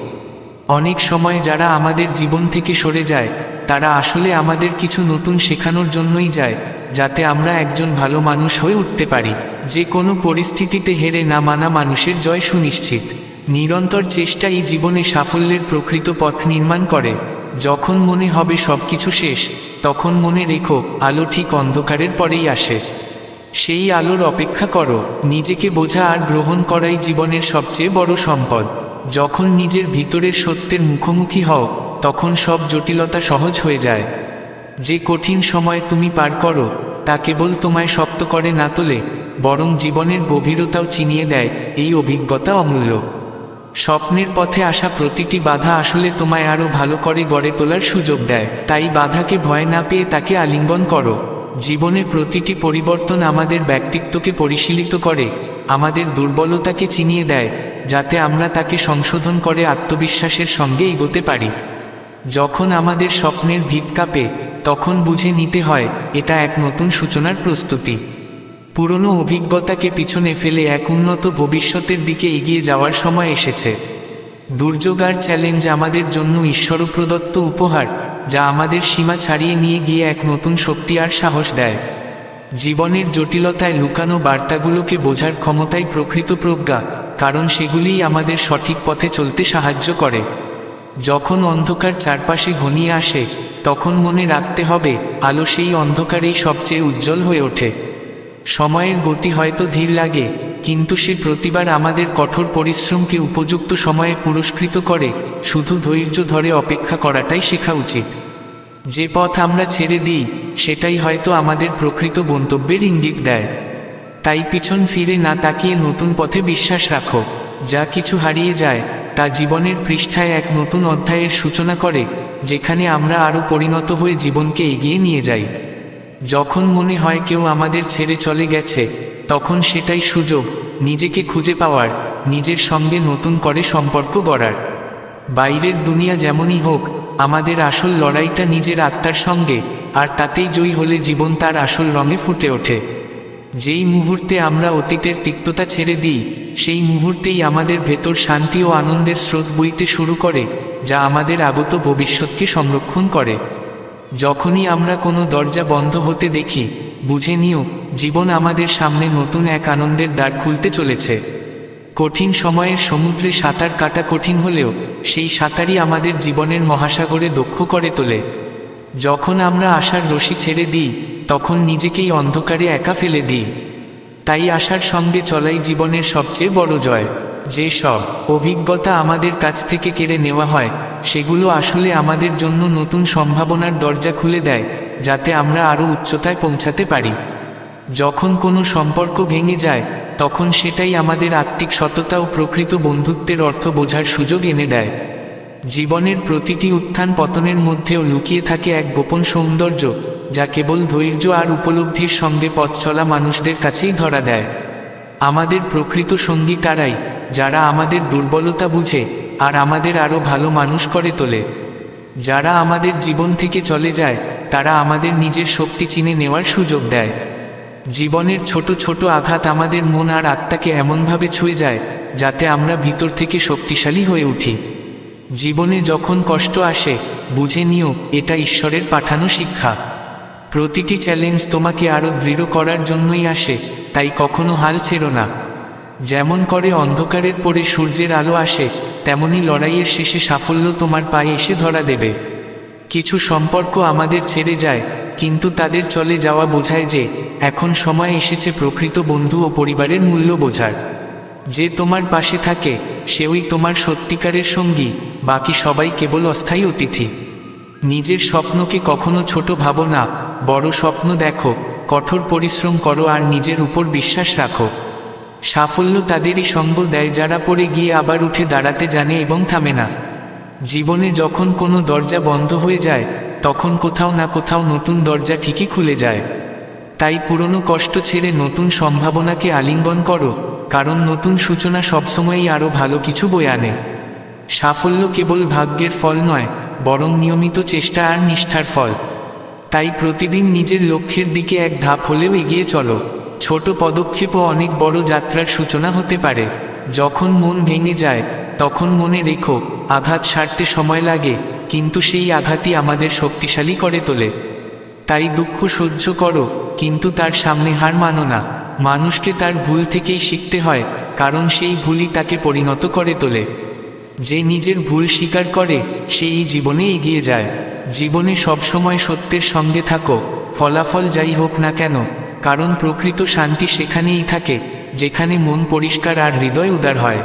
অনেক সময় যারা আমাদের জীবন থেকে সরে যায়, তারা আসলে আমাদের কিছু নতুন শেখানোর জন্যই যায়, যাতে আমরা একজন ভালো মানুষ হয়ে উঠতে পারি। যে কোনো পরিস্থিতিতে হেরে না মানা মানুষের জয় সুনিশ্চিত। নিরন্তর চেষ্টাই জীবনে সাফল্যের প্রকৃত পথ নির্মাণ করে। যখন মনে হবে সবকিছু শেষ, তখন মনে রেখো আলো ঠিক অন্ধকারের পরেই আসে। সেই আলোর অপেক্ষা করো। নিজেকে বোঝা আর গ্রহণ করাই জীবনের সবচেয়ে বড় সম্পদ। যখন নিজের ভিতরের সত্যের মুখোমুখি হও, তখন সব জটিলতা সহজ হয়ে যায়। যে কঠিন সময় তুমি পার করো, তা কেবল তোমায় শক্ত করে না তোলে, বরং জীবনের গভীরতাও চিনিয়ে দেয়। এই অভিজ্ঞতা অমূল্য। স্বপ্নের পথে আসা প্রতিটি বাধা আসলে তোমায় আরও ভালো করে গড়ে তোলার সুযোগ দেয়। তাই বাধাকে ভয় না পেয়ে তাকে আলিঙ্গন করো। জীবনের প্রতিটি পরিবর্তন আমাদের ব্যক্তিত্বকে পরিশীলিত করে, আমাদের দুর্বলতাকে চিনিয়ে দেয়, যাতে আমরা তাকে সংশোধন করে আত্মবিশ্বাসের সঙ্গে এগোতে পারি। যখন আমাদের স্বপ্নের ভিত কাঁপে, তখন বুঝে নিতে হয় এটা এক নতুন সূচনার প্রস্তুতি। পুরনো অভিজ্ঞতাকে পিছনে ফেলে এক উন্নত ভবিষ্যতের দিকে এগিয়ে যাওয়ার সময় এসেছে। দুর্যোগ আর চ্যালেঞ্জ আমাদের জন্য ঈশ্বর প্রদত্ত উপহার, যা আমাদের সীমা ছাড়িয়ে নিয়ে গিয়ে এক নতুন শক্তি আর সাহস দেয়। জীবনের জটিলতায় লুকানো বার্তাগুলোকে বোঝার ক্ষমতাই প্রকৃত প্রজ্ঞা, কারণ সেগুলিই আমাদের সঠিক পথে চলতে সাহায্য করে। যখন অন্ধকার চারপাশে ঘনিয়ে আসে, তখন মনে রাখতে হবে আলো সেই অন্ধকারেই সবচেয়ে উজ্জ্বল হয়ে ওঠে। সময়ের গতি হয়তো ধীর লাগে, কিন্তু সে প্রতিবার আমাদের কঠোর পরিশ্রমকে উপযুক্ত সময়ে পুরস্কৃত করে। শুধু ধৈর্য ধরে অপেক্ষা করাটাই শেখা উচিত। যে পথ আমরা ছেড়ে দিই, সেটাই হয়তো আমাদের প্রকৃত গন্তব্যের ইঙ্গিত দেয়। তাই পিছন ফিরে না তাকিয়ে নতুন পথে বিশ্বাস রাখো। যা কিছু হারিয়ে যায়, তা জীবনের পৃষ্ঠায় এক নতুন অধ্যায়ের সূচনা করে, যেখানে আমরা আরও পরিণত হয়ে জীবনকে এগিয়ে নিয়ে যাই। যখন মনে হয় কেউ আমাদের ছেড়ে চলে গেছে, তখন সেটাই সুযোগ নিজেকে খুঁজে পাওয়ার, নিজের সঙ্গে নতুন করে সম্পর্ক গড়ার। বাইরের দুনিয়া যেমনই হোক, আমাদের আসল লড়াইটা নিজের আত্মার সঙ্গে, আর তাতেই জয়ী হলে জীবন তার আসল রঙে ফুটে ওঠে। যেই মুহূর্তে আমরা অতীতের তিক্ততা ছেড়ে দিই, সেই মুহূর্তেই আমাদের ভেতর শান্তি ও আনন্দের স্রোত বইতে শুরু করে, যা আমাদের আগত ভবিষ্যৎকে সংরক্ষণ করে। যখনই আমরা কোনো দরজা বন্ধ হতে দেখি, বুঝে নিও জীবন আমাদের সামনে নতুন এক আনন্দের দ্বার খুলতে চলেছে। কঠিন সময়ের সমুদ্রে সাঁতার কাটা কঠিন হলেও সেই সাঁতারই আমাদের জীবনের মহাসাগরে দক্ষ করে তোলে। যখন আমরা আশার রশি ছেড়ে দিই, তখন নিজেকেই অন্ধকারে একা ফেলে দিই। তাই আশার সঙ্গে চলাই জীবনের সবচেয়ে বড় জয়। যে সব অভিজ্ঞতা আমাদের কাছ থেকে কেড়ে নেওয়া হয়, সেগুলো আসলে আমাদের জন্য নতুন সম্ভাবনার দরজা খুলে দেয়, যাতে আমরা আরও উচ্চতায় পৌঁছাতে পারি। যখন কোনো সম্পর্ক ভেঙে যায়, তখন সেটাই আমাদের আত্মিক সততা ও প্রকৃত বন্ধুত্বের অর্থ বোঝার সুযোগ এনে দেয়। জীবনের প্রতিটি উত্থান পতনের মধ্যেও লুকিয়ে থাকে এক গোপন সৌন্দর্য, যা কেবল ধৈর্য আর উপলব্ধির সঙ্গে পথ চলা মানুষদের কাছেই ধরা দেয়। আমাদের প্রকৃত সঙ্গী তারাই, যারা আমাদের দুর্বলতা বুঝে আর আমাদের আরও ভালো মানুষ করে তোলে। যারা আমাদের জীবন থেকে চলে যায় তারা আমাদের নিজের শক্তি চিনে নেওয়ার সুযোগ দেয়। জীবনের ছোট ছোট আঘাত আমাদের মন আর আত্মাকে এমনভাবে ছুঁয়ে যায় যাতে আমরা ভিতর থেকে শক্তিশালী হয়ে উঠি। জীবনে যখন কষ্ট আসে বুঝে নিও এটা ঈশ্বরের পাঠানো শিক্ষা। প্রতিটি চ্যালেঞ্জ তোমাকে আরও দৃঢ় করার জন্যই আসে, তাই কখনো হাল ছেড়ো না। যেমন করে অন্ধকারের পরে সূর্যের আলো আসে, তেমনি লড়াইয়ের শেষে সাফল্য তোমার পায়ে এসে ধরা দেবে। কিছু সম্পর্ক আমাদের ছেড়ে যায়, কিন্তু তাদের চলে যাওয়া বোঝায় যে এখন সময় এসেছে প্রকৃত বন্ধু ও পরিবারের মূল্য বোঝার। যে তোমার পাশে থাকে সেই তোমার সত্যিকারের সঙ্গী, বাকি সবাই কেবল অস্থায়ী অতিথি। নিজের স্বপ্নকে কখনো ছোট ভাবো না, বড় স্বপ্ন দেখো, কঠোর পরিশ্রম করো আর নিজের উপর বিশ্বাস রাখো। সাফল্য তাদেরই সঙ্গ দেয় যারা পড়ে গিয়ে আবার উঠে দাঁড়াতে জানে এবং থামে না। জীবনে যখন কোনো দরজা বন্ধ হয়ে যায় তখন কোথাও না কোথাও নতুন দরজা ঠিকই খুলে যায়। তাই পুরনো কষ্ট ছেড়ে নতুন সম্ভাবনাকে আলিঙ্গন করো, কারণ নতুন সূচনা সবসময়ই আরও ভালো কিছু বয়ে আনে। সাফল্য কেবল ভাগ্যের ফল নয়, বরং নিয়মিত চেষ্টা আর নিষ্ঠার ফল। তাই প্রতিদিন নিজের লক্ষ্যের দিকে এক ধাপ হলেও এগিয়ে চলো। ছোট পদক্ষেপও অনেক বড় যাত্রার সূচনা হতে পারে। যখন মন ভেঙে যায় তখন মনে রেখো আঘাত সারতে সময় লাগে, কিন্তু সেই আঘাতই আমাদের শক্তিশালী করে তোলে। তাই দুঃখ সহ্য করো, কিন্তু তার সামনে হার মানো না। মানুষকে তার ভুল থেকেই শিখতে হয়, কারণ সেই ভুলই তাকে পরিণত করে তোলে। যে নিজের ভুল স্বীকার করে সেই জীবনে এগিয়ে যায়। জীবনে সবসময় সত্যের সঙ্গে থাকো, ফলাফল যাই হোক না কেন, কারণ প্রকৃত শান্তি সেখানেই থাকে যেখানে মন পরিষ্কার আর হৃদয় উদার হয়।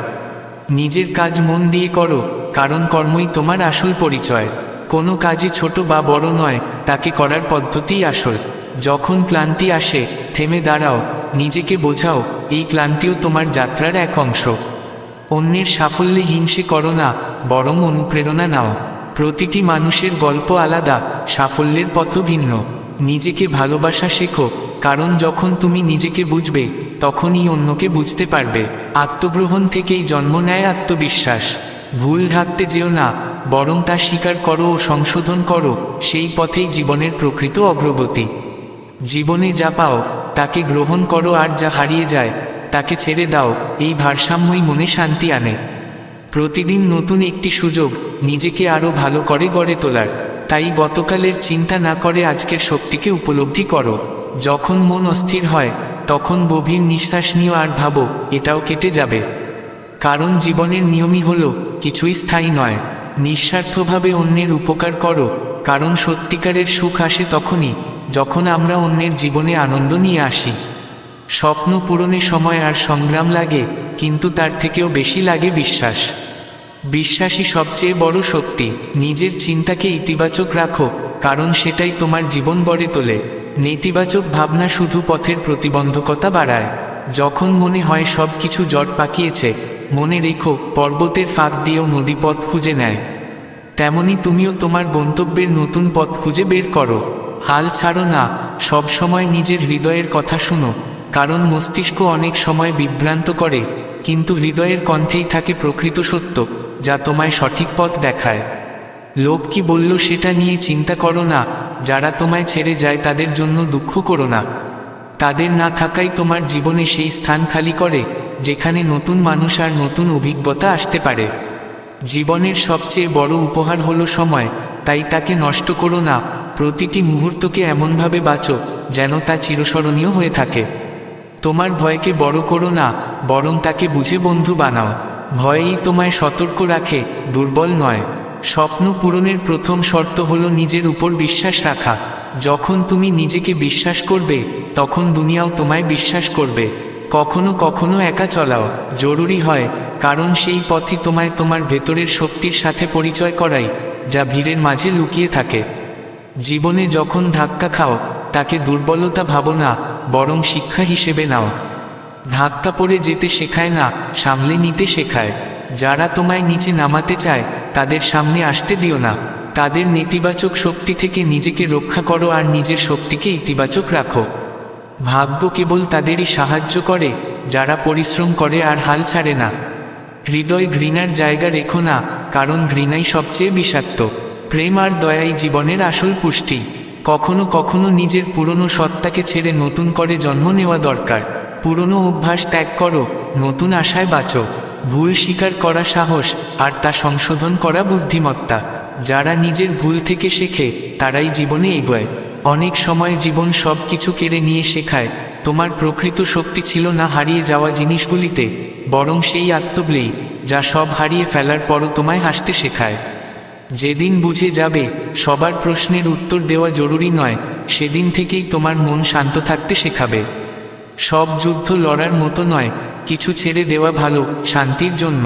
নিজের কাজ মন দিয়ে করো, কারণ কর্মই তোমার আসল পরিচয়। কোনো কাজই ছোট বা বড় নয়, তাকে করার পদ্ধতিই আসল। যখন ক্লান্তি আসে থেমে দাঁড়াও, নিজেকে বোঝাও এই ক্লান্তিও তোমার যাত্রার এক অংশ। অন্যের সাফল্যে হিংসে করো না, বরং অনুপ্রেরণা নাও। প্রতিটি মানুষের গল্প আলাদা, সাফল্যের পথও ভিন্ন। নিজেকে ভালোবাসা শেখো, কারণ যখন তুমি নিজেকে বুঝবে তখনই অন্যকে বুঝতে পারবে। আত্মগ্রহণ থেকেই জন্ম নেয় আত্মবিশ্বাস। ভুল ঢাকতে যেও না, বরং তা স্বীকার করো ও সংশোধন করো, সেই পথেই জীবনের প্রকৃত অগ্রগতি। জীবনে যা পাও তাকে গ্রহণ করো, আর যা হারিয়ে যায় তাকে ছেড়ে দাও। এই ভারসাম্যই মনে শান্তি আনে। প্রতিদিন নতুন একটি সুযোগ নিজেকে আরও ভালো করে গড়ে তোলার। তাই গতকালের চিন্তা না করে আজকের শক্তিকে উপলব্ধি করো। যখন মন অস্থির হয় তখন গভীর নিঃশ্বাস নিও আর ভাবো এটাও কেটে যাবে। কারণ জীবনের নিয়মই হলো কিছুই স্থায়ী নয়। নিঃস্বার্থভাবে অন্যের উপকার করো, কারণ সত্যিকারের সুখ আসে তখনই যখন আমরা অন্যের জীবনে আনন্দ নিয়ে আসি। স্বপ্ন পূরণে সময় আর সংগ্রাম লাগে, কিন্তু তার থেকেও বেশি লাগে বিশ্বাস। বিশ্বাসই সবচেয়ে বড় শক্তি। নিজের চিন্তাকে ইতিবাচক রাখো, কারণ সেটাই তোমার জীবন গড়ে তোলে। নেতিবাচক ভাবনা শুধু পথের প্রতিবন্ধকতা বাড়ায়। যখন মনে হয় সব কিছু জট পাকিয়েছে, মনে রেখো পর্বতের ফাঁক দিয়েও নদী পথ খুঁজে নেয়। তেমনি তুমিও তোমার গন্তব্যের নতুন পথ খুঁজে বের করো। হাল ছাড়ো না, সব সময় নিজের হৃদয়ের কথা শুনো, কারণ মস্তিষ্ক অনেক সময় বিভ্রান্ত করে, কিন্তু হৃদয়ের কণ্ঠেই থাকে প্রকৃত সত্য, যা তোমায় সঠিক পথ দেখায়। লোক কি বলল সেটা নিয়ে চিন্তা করো না। যারা তোমায় ছেড়ে যায় তাদের জন্য দুঃখ করো না। তাদের না থাকাই তোমার জীবনে সেই স্থান খালি করে যেখানে নতুন মানুষ আর নতুন অভিজ্ঞতা আসতে পারে। জীবনের সবচেয়ে বড় উপহার হলো সময়, তাই তাকে নষ্ট করো না। প্রতিটি মুহূর্তকে এমনভাবে বাঁচো যেন তা চিরস্মরণীয় হয়ে থাকে। তোমার ভয়কে বড় করো না, বরং তাকে বুঝে বন্ধু বানাও। ভয়ই তোমায় সতর্ক রাখে, দুর্বল নয়। স্বপ্ন পূরণের প্রথম শর্ত হলো নিজের উপর বিশ্বাস রাখা। যখন তুমি নিজেকে বিশ্বাস করবে তখন দুনিয়াও তোমায় বিশ্বাস করবে। কখনো কখনো একা চলাও জরুরি হয়, কারণ সেই পথই তোমায় তোমার ভেতরের শক্তির সাথে পরিচয় করায়, যা ভিড়ের মাঝে লুকিয়ে থাকে। জীবনে যখন ধাক্কা খাও তাকে দুর্বলতা ভাবো না, বরং শিক্ষা হিসেবে নাও। ধাক্কা পড়ে যেতে শেখায় না, সামলে নিতে শেখায়। যারা তোমায় নিচে নামাতে চায় তাদের সামনে আসতে দিও না। তাদের নেতিবাচক শক্তি থেকে নিজেকে রক্ষা করো আর নিজের শক্তিকে ইতিবাচক রাখো। ভাগ্য কেবল তাদেরই সাহায্য করে যারা পরিশ্রম করে আর হাল ছাড়ে না। হৃদয় ঘৃণার জায়গা রেখো না, কারণ ঘৃণাই সবচেয়ে বিষাক্ত। প্রেম আর দয়াই জীবনের আসল পুষ্টি। কখনো কখনো নিজের পুরনো সত্তাকে ছেড়ে নতুন করে জন্ম নেওয়া দরকার। পুরনো অভ্যাস ত্যাগ করো, নতুন আশায় বাঁচো। ভুল স্বীকার করা সাহস, আর তা সংশোধন করা বুদ্ধিমত্তা। যারা নিজের ভুল থেকে শেখে তারাই জীবনে এগোয়। অনেক সময় জীবন সব কিছু কেড়ে নিয়ে শেখায় তোমার প্রকৃত শক্তি ছিল না হারিয়ে যাওয়া জিনিসগুলিতে, বরং সেই আত্মবলেই যা সব হারিয়ে ফেলার পরও তোমায় হাসতে শেখায়। যেদিন বুঝে যাবে সবার প্রশ্নের উত্তর দেওয়া জরুরি নয়, সেদিন থেকেই তোমার মন শান্ত থাকতে শেখাবে। সব যুদ্ধ লড়ার মতো নয়, কিছু ছেড়ে দেওয়া ভালো শান্তির জন্য।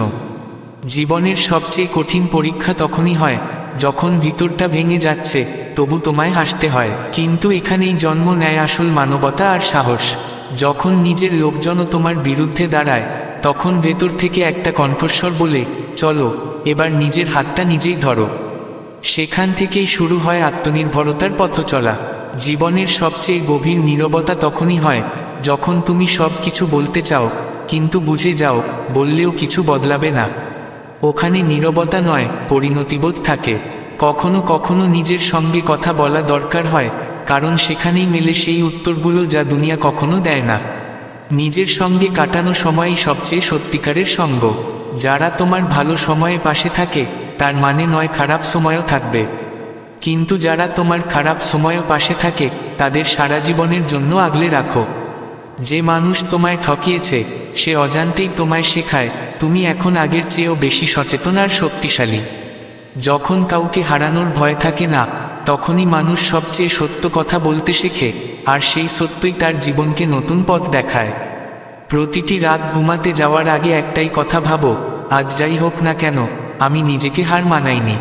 জীবনের সবচেয়ে কঠিন পরীক্ষা তখনই হয় যখন ভিতরটা ভেঙে যাচ্ছে তবু তোমায় হাসতে হয়। কিন্তু এখানেই জন্ম নেয় আসল মানবতা আর সাহস। যখন নিজের লোকজনও তোমার বিরুদ্ধে দাঁড়ায় তখন ভেতর থেকে একটা কণ্ঠস্বর বলে, চলো এবার নিজের হাতটা নিজেই ধরো। সেখান থেকেই শুরু হয় আত্মনির্ভরতার পথ চলা। জীবনের সবচেয়ে গভীর নীরবতা তখনই হয় যখন তুমি সব কিছু বলতে চাও কিন্তু বুঝে যাও বললেও কিছু বদলাবে না। ওখানে নীরবতা নয়, পরিণতিবোধ থাকে। কখনো কখনো নিজের সঙ্গে কথা বলা দরকার হয়, কারণ সেখানেই মেলে সেই উত্তরগুলো যা দুনিয়া কখনো দেয় না। নিজের সঙ্গে কাটানো সময়ই সবচেয়ে সত্যিকারের সঙ্গ। যারা তোমার ভালো সময়ে পাশে থাকে তার মানে নয় খারাপ সময়ও থাকবে, কিন্তু যারা তোমার খারাপ সময়ও পাশে থাকে তাদের সারা জীবনের জন্য আগলে রাখো। যে মানুষ তোমায় ঠকিয়েছে সে অজান্তেই তোমায় শেখায় তুমি এখন আগের চেয়েও বেশি সচেতন আর শক্তিশালী। যখন কাউকে হারানোর ভয় থাকে না তখনই মানুষ সবচেয়ে সত্য কথা বলতে শেখে, আর সেই সত্যই তার জীবনকে নতুন পথ দেখায়। প্রতিটি রাত ঘুমাতে যাওয়ার আগে একটাই কথা ভাবো, আজ যাই হোক না কেন আমি নিজেকে হার মানাইনি।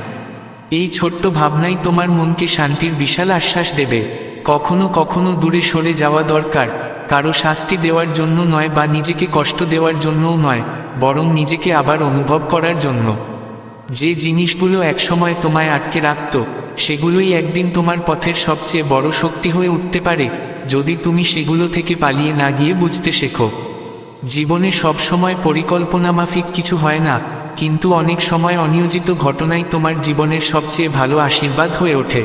এই ছোট্ট ভাবনাই তোমার মনকে শান্তির বিশাল আশ্বাস দেবে। কখনো কখনো দূরে সরে যাওয়া দরকার, কারো শাস্তি দেওয়ার জন্য নয় বা নিজেকে কষ্ট দেওয়ার জন্যও নয়, বরং নিজেকে আবার অনুভব করার জন্য। যে জিনিসগুলো একসময় তোমায় আটকে রাখত সেগুলোই একদিন তোমার পথের সবচেয়ে বড় শক্তি হয়ে উঠতে পারে, যদি তুমি সেগুলো থেকে পালিয়ে না গিয়ে বুঝতে শেখো। জীবনে সবসময় পরিকল্পনা মাফিক কিছু হয় না, কিন্তু অনেক সময় অনিয়োজিত ঘটনাই তোমার জীবনের সবচেয়ে ভালো আশীর্বাদ হয়ে ওঠে।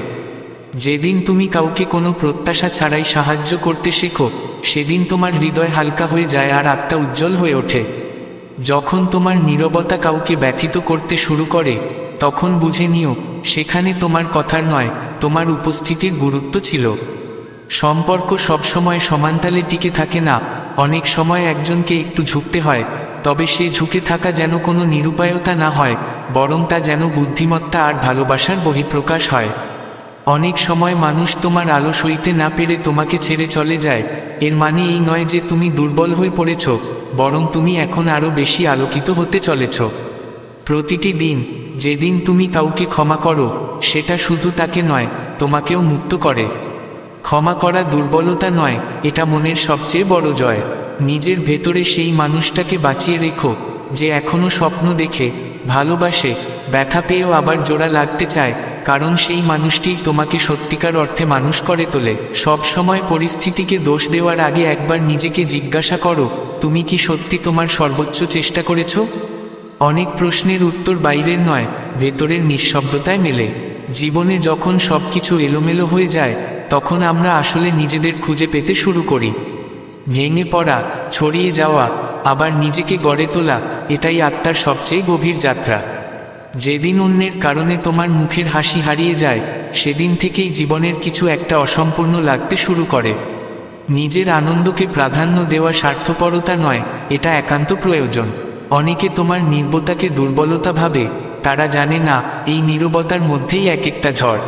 যেদিন তুমি কাউকে কোনো প্রত্যাশা ছাড়াই সাহায্য করতে শেখো সেদিন তোমার হৃদয় হালকা হয়ে যায় আর আত্মা উজ্জ্বল হয়ে ওঠে। যখন তোমার নীরবতা কাউকে ব্যথিত করতে শুরু করে তখন বুঝে নিও সেখানে তোমার কথার নয় তোমার উপস্থিতির গুরুত্ব ছিল। সম্পর্ক সবসময় সমানতালে টিকে থাকে না, অনেক সময় একজনকে একটু ঝুঁকতে হয়, তবে সে ঝুঁকে থাকা যেন কোনো নিরুপায়তা না হয়, বরং তা যেন বুদ্ধিমত্তা আর ভালোবাসার বহিঃপ্রকাশ হয়। অনেক সময় মানুষ তোমার আলো সইতে না পেরে তোমাকে ছেড়ে চলে যায়, এর মানে এই নয় যে তুমি দুর্বল হয়ে পড়েছ, বরং তুমি এখন আরও বেশি আলোকিত হতে চলেছ। প্রতিটি দিন যেদিন তুমি কাউকে ক্ষমা করো সেটা শুধু তাকে নয় তোমাকেও মুক্ত করে। ক্ষমা করা দুর্বলতা নয়, এটা মনের সবচেয়ে বড় জয়। নিজের ভেতরে সেই মানুষটাকে বাঁচিয়ে রেখো যে এখনো স্বপ্ন দেখে, ভালোবাসে, ব্যথা পেয়েও আবার জোড়া লাগতে চায়, কারণ সেই মানুষটিই তোমাকে সত্যিকার অর্থে মানুষ করে তোলে। সব সময় পরিস্থিতিকে দোষ দেওয়ার আগে একবার নিজেকে জিজ্ঞাসা করো, তুমি কি সত্যি তোমার সর্বোচ্চ চেষ্টা করেছ? অনেক প্রশ্নের উত্তর বাইরের নয়, ভেতরের নিঃশব্দতায় মেলে। জীবনে যখন সব কিছু এলোমেলো হয়ে যায় তখন আমরা আসলে নিজেদের খুঁজে পেতে শুরু করি। ভেঙে পড়া, ছড়িয়ে যাওয়া, আবার নিজেকে গড়ে তোলা, এটাই আত্মার সবচেয়ে গভীর যাত্রা। যেদিন অন্যের কারণে তোমার মুখের হাসি হারিয়ে যায় সেদিন থেকেই জীবনের কিছু একটা অসম্পূর্ণ লাগতে শুরু করে। নিজের আনন্দকে প্রাধান্য দেওয়া স্বার্থপরতা নয়, এটা একান্ত প্রয়োজন। অনেকে তোমার নীরবতাকে দুর্বলতা ভাবে, তারা জানে না এই নীরবতার মধ্যেই এক একটা ঝড়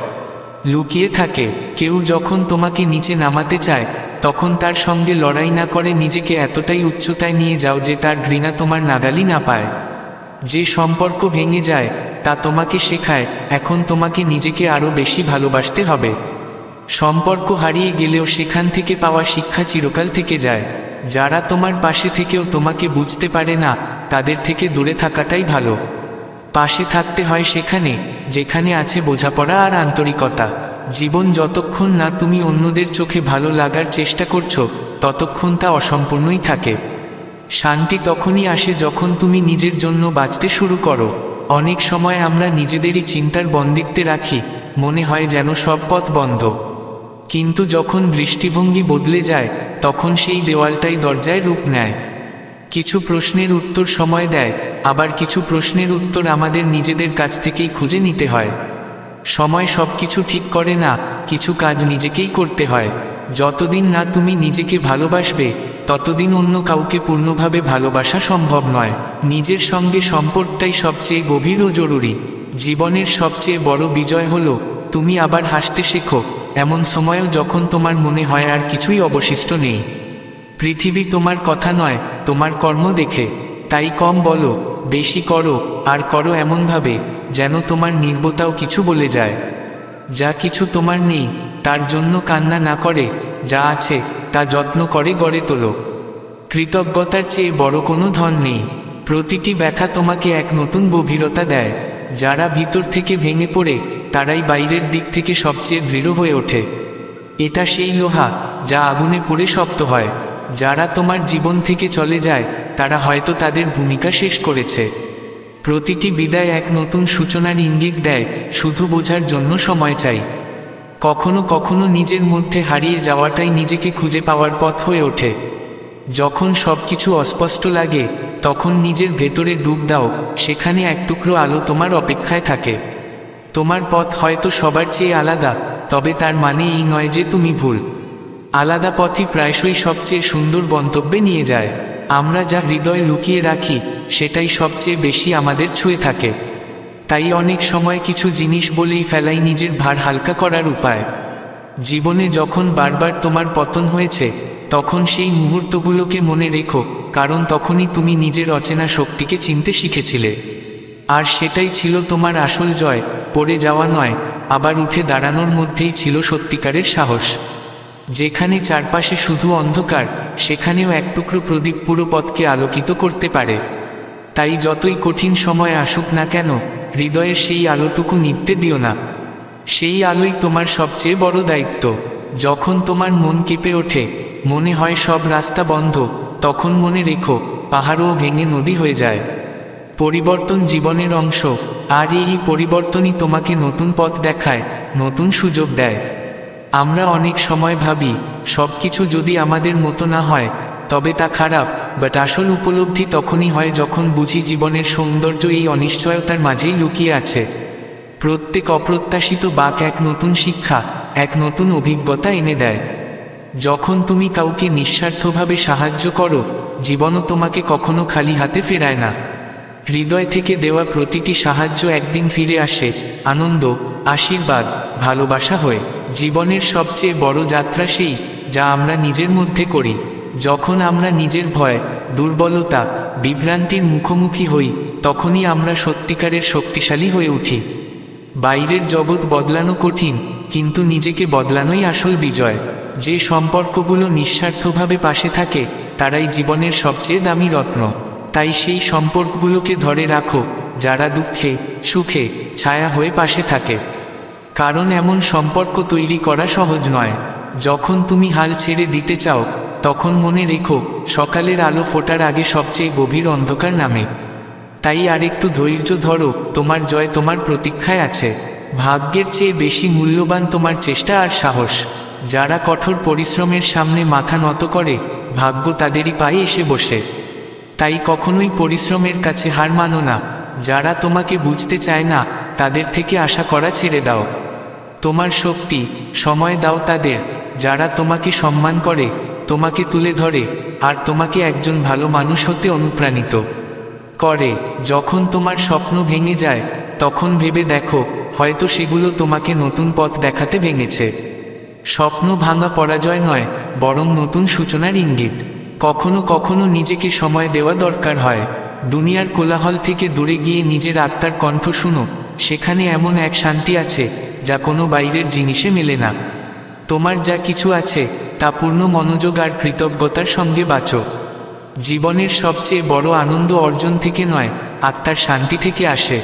লুকিয়ে থাকে। কেউ যখন তোমাকে নিচে নামাতে চায় তখন তার সঙ্গে লড়াই না করে নিজেকে এতটাই উচ্চতায় নিয়ে যাও যে তার ঘৃণা তোমার নাগালই না পায়। যে সম্পর্ক ভেঙে যায় তা তোমাকে শেখায় এখন তোমাকে নিজেকে আরও বেশি ভালোবাসতে হবে। সম্পর্ক হারিয়ে গেলেও সেখান থেকে পাওয়া শিক্ষা চিরকাল থেকে যায়। যারা তোমার পাশে থেকেও তোমাকে বুঝতে পারে না তাদের থেকে দূরে থাকাটাই ভালো। পাশে থাকতে হয় সেখানে যেখানে আছে বোঝাপড়া আর আন্তরিকতা। জীবন যতক্ষণ না তুমি অন্যদের চোখে ভালো লাগার চেষ্টা করছো ততক্ষণ তা অসম্পূর্ণই থাকে। শান্তি তখনই আসে যখন তুমি নিজের জন্য বাঁচতে শুরু করো। অনেক সময় আমরা নিজেদেরই চিন্তার বন্দিত্বে রাখি, মনে হয় যেন সব পথ বন্ধ। কিন্তু যখন দৃষ্টিভঙ্গি বদলে যায়, তখন সেই দেওয়ালটাই দরজায় রূপ নেয়। কিছু প্রশ্নের উত্তর সময় দেয়, আবার কিছু প্রশ্নের উত্তর আমাদের নিজেদের কাছ থেকেই খুঁজে নিতে হয়। সময় সব কিছু ঠিক করে না, কিছু কাজ নিজেকেই করতে হয়। যতদিন না তুমি নিজেকে ভালোবাসবে, ততদিন অন্য কাউকে পূর্ণভাবে ভালোবাসা সম্ভব নয়। নিজের সঙ্গে সম্পর্কটাই সবচেয়ে গভীর ও জরুরি। জীবনের সবচেয়ে বড় বিজয় হলো তুমি আবার হাসতে শেখো, এমন সময়ও যখন তোমার মনে হয় আর কিছুই অবশিষ্ট নেই। পৃথিবী তোমার কথা নয়, তোমার কর্ম দেখে। তাই কম বলো, বেশি করো, আর করো এমনভাবে যেন তোমার নীরবতাও কিছু বলে যায়। যা কিছু তোমার নেই, তার জন্য কান্না না করে, যা আছে তা যত্ন করে গড়ে তোলো। কৃতজ্ঞতার চেয়ে বড় কোনো ধন নেই। প্রতিটি ব্যথা তোমাকে এক নতুন গভীরতা দেয়। যারা ভিতর থেকে ভেঙে পড়ে, তারাই বাইরের দিক থেকে সবচেয়ে দৃঢ় হয়ে ওঠে। এটা সেই লোহা যা আগুনে পুড়ে শক্ত হয়। যারা তোমার জীবন থেকে চলে যায়, তারা হয়তো তাদের ভূমিকা শেষ করেছে। প্রতিটি বিদায় এক নতুন সূচনার ইঙ্গিত দেয়, শুধু বোঝার জন্য সময় চাই। কখনো কখনো নিজের মধ্যে হারিয়ে যাওয়াটাই নিজেকে খুঁজে পাওয়ার পথ হয়ে ওঠে। যখন সব কিছু অস্পষ্ট লাগে, তখন নিজের ভেতরে ডুব দাও, সেখানে এক টুকরো আলো তোমার অপেক্ষায় থাকে। তোমার পথ হয়তো সবার চেয়ে আলাদা, তবে তার মানে এই নয় যে তুমি ভুল। আলাদা পথই প্রায়শই সবচেয়ে সুন্দর গন্তব্যে নিয়ে যায়। আমরা যা হৃদয়ে লুকিয়ে রাখি, সেটাই সবচেয়ে বেশি আমাদের ছুঁয়ে থাকে। তাই অনেক সময় কিছু জিনিস বলেই ফেলাই নিজের ভার হালকা করার উপায়। জীবনে যখন বারবার তোমার পতন হয়েছে, তখন সেই মুহূর্তগুলোকে মনে রেখো, কারণ তখনই তুমি নিজের অচেনা শক্তিকে চিনতে শিখেছিলে। আর সেটাই ছিল তোমার আসল জয়, পড়ে যাওয়া নয়, আবার উঠে দাঁড়ানোর মধ্যেই ছিল সত্যিকারের সাহস। যেখানে চারপাশে শুধু অন্ধকার, সেখানেও এক টুকরো প্রদীপ পুরো পথকে আলোকিত করতে পারে। তাই যতই কঠিন সময় আসুক না কেন, হৃদয়ের সেই আলোটুকু নিভতে দিও না। সেই আলোই তোমার সবচেয়ে বড় দায়িত্ব। যখন তোমার মন কেঁপে ওঠে, মনে হয় সব রাস্তা বন্ধ, তখন মনে রেখো, পাহাড়ও ভেঙে নদী হয়ে যায়। পরিবর্তন জীবনের অংশ, আর এই পরিবর্তনই তোমাকে নতুন পথ দেখায়, নতুন সুযোগ দেয়। আমরা অনেক সময় ভাবি, সব কিছু যদি আমাদের মতো না হয়, তবে তা খারাপ, বাট আসল উপলব্ধি তখনই হয় যখন বুঝি জীবনের সৌন্দর্য এই অনিশ্চয়তার মাঝেই লুকিয়ে আছে। প্রত্যেক অপ্রত্যাশিত বাঁক এক নতুন শিক্ষা, এক নতুন অভিজ্ঞতা এনে দেয়। যখন তুমি কাউকে নিঃস্বার্থভাবে সাহায্য করো, জীবনও তোমাকে কখনো খালি হাতে ফেরায় না। হৃদয় থেকে দেওয়া প্রতিটি সাহায্য একদিন ফিরে আসে, আনন্দ, আশীর্বাদ, ভালোবাসা হয়ে। জীবনের সবচেয়ে বড় যাত্রা সেই, যা আমরা নিজের মধ্যে করি। যখন আমরা নিজের ভয়, দুর্বলতা, বিভ্রান্তির মুখোমুখি হই, তখনই আমরা সত্যিকারের শক্তিশালী হয়ে উঠি। বাইরের জগৎ বদলানো কঠিন, কিন্তু নিজেকে বদলানোই আসল বিজয়। যে সম্পর্কগুলো নিঃস্বার্থভাবে পাশে থাকে, তারাই জীবনের সবচেয়ে দামি রত্ন। তাই সেই সম্পর্কগুলোকে ধরে রাখো, যারা দুঃখে, সুখে ছায়া হয়ে পাশে থাকে। কারণ এমন সম্পর্ক তৈরি করা সহজ নয়। যখন তুমি হাল ছেড়ে দিতে চাও, তখন মনে রেখো, সকালের আলো ফোটার আগে সবচেয়ে গভীর অন্ধকার নামে। তাই আরেকটু ধৈর্য ধরো, তোমার জয় তোমার প্রতীক্ষায় আছে। ভাগ্যের চেয়ে বেশি মূল্যবান তোমার চেষ্টা আর সাহস। যারা কঠোর পরিশ্রমের সামনে মাথা নত করে, ভাগ্য তাদেরই পায়ে এসে বসে। তাই কখনোই পরিশ্রমের কাছে হার মানো না। যারা তোমাকে বুঝতে চায় না, তাদের থেকে আশা করা ছেড়ে দাও। তোমার শক্তি, সময় দাও তাদের। যারা তোমাকে সম্মান করে, তোমাকে তুলে ধরে, আর তোমাকে একজন ভালো মানুষ হতে অনুপ্রাণিত করে। যখন তোমার স্বপ্ন ভেঙে যায়, তখন ভেবে দেখো, হয়তো সেগুলো তোমাকে নতুন পথ দেখাতে ভেঙেছে। স্বপ্ন ভাঙা পরাজয় নয়, বরং নতুন সূচনার ইঙ্গিত। কখনো কখনো নিজেকে সময় দেওয়া দরকার হয়। দুনিয়ার কোলাহল থেকে দূরে গিয়ে নিজের আত্মার কণ্ঠ শুনো। সেখানে এমন এক শান্তি আছে, যা কোনো বাইরের জিনিসে মেলে না। তোমার যা কিছু আছে, তা পূর্ণ মনোযোগ আর কৃতজ্ঞতার সঙ্গে বাঁচো। জীবনের সবচেয়ে বড় আনন্দ অর্জন থেকে নয়, আত্মার শান্তি থেকে আসে।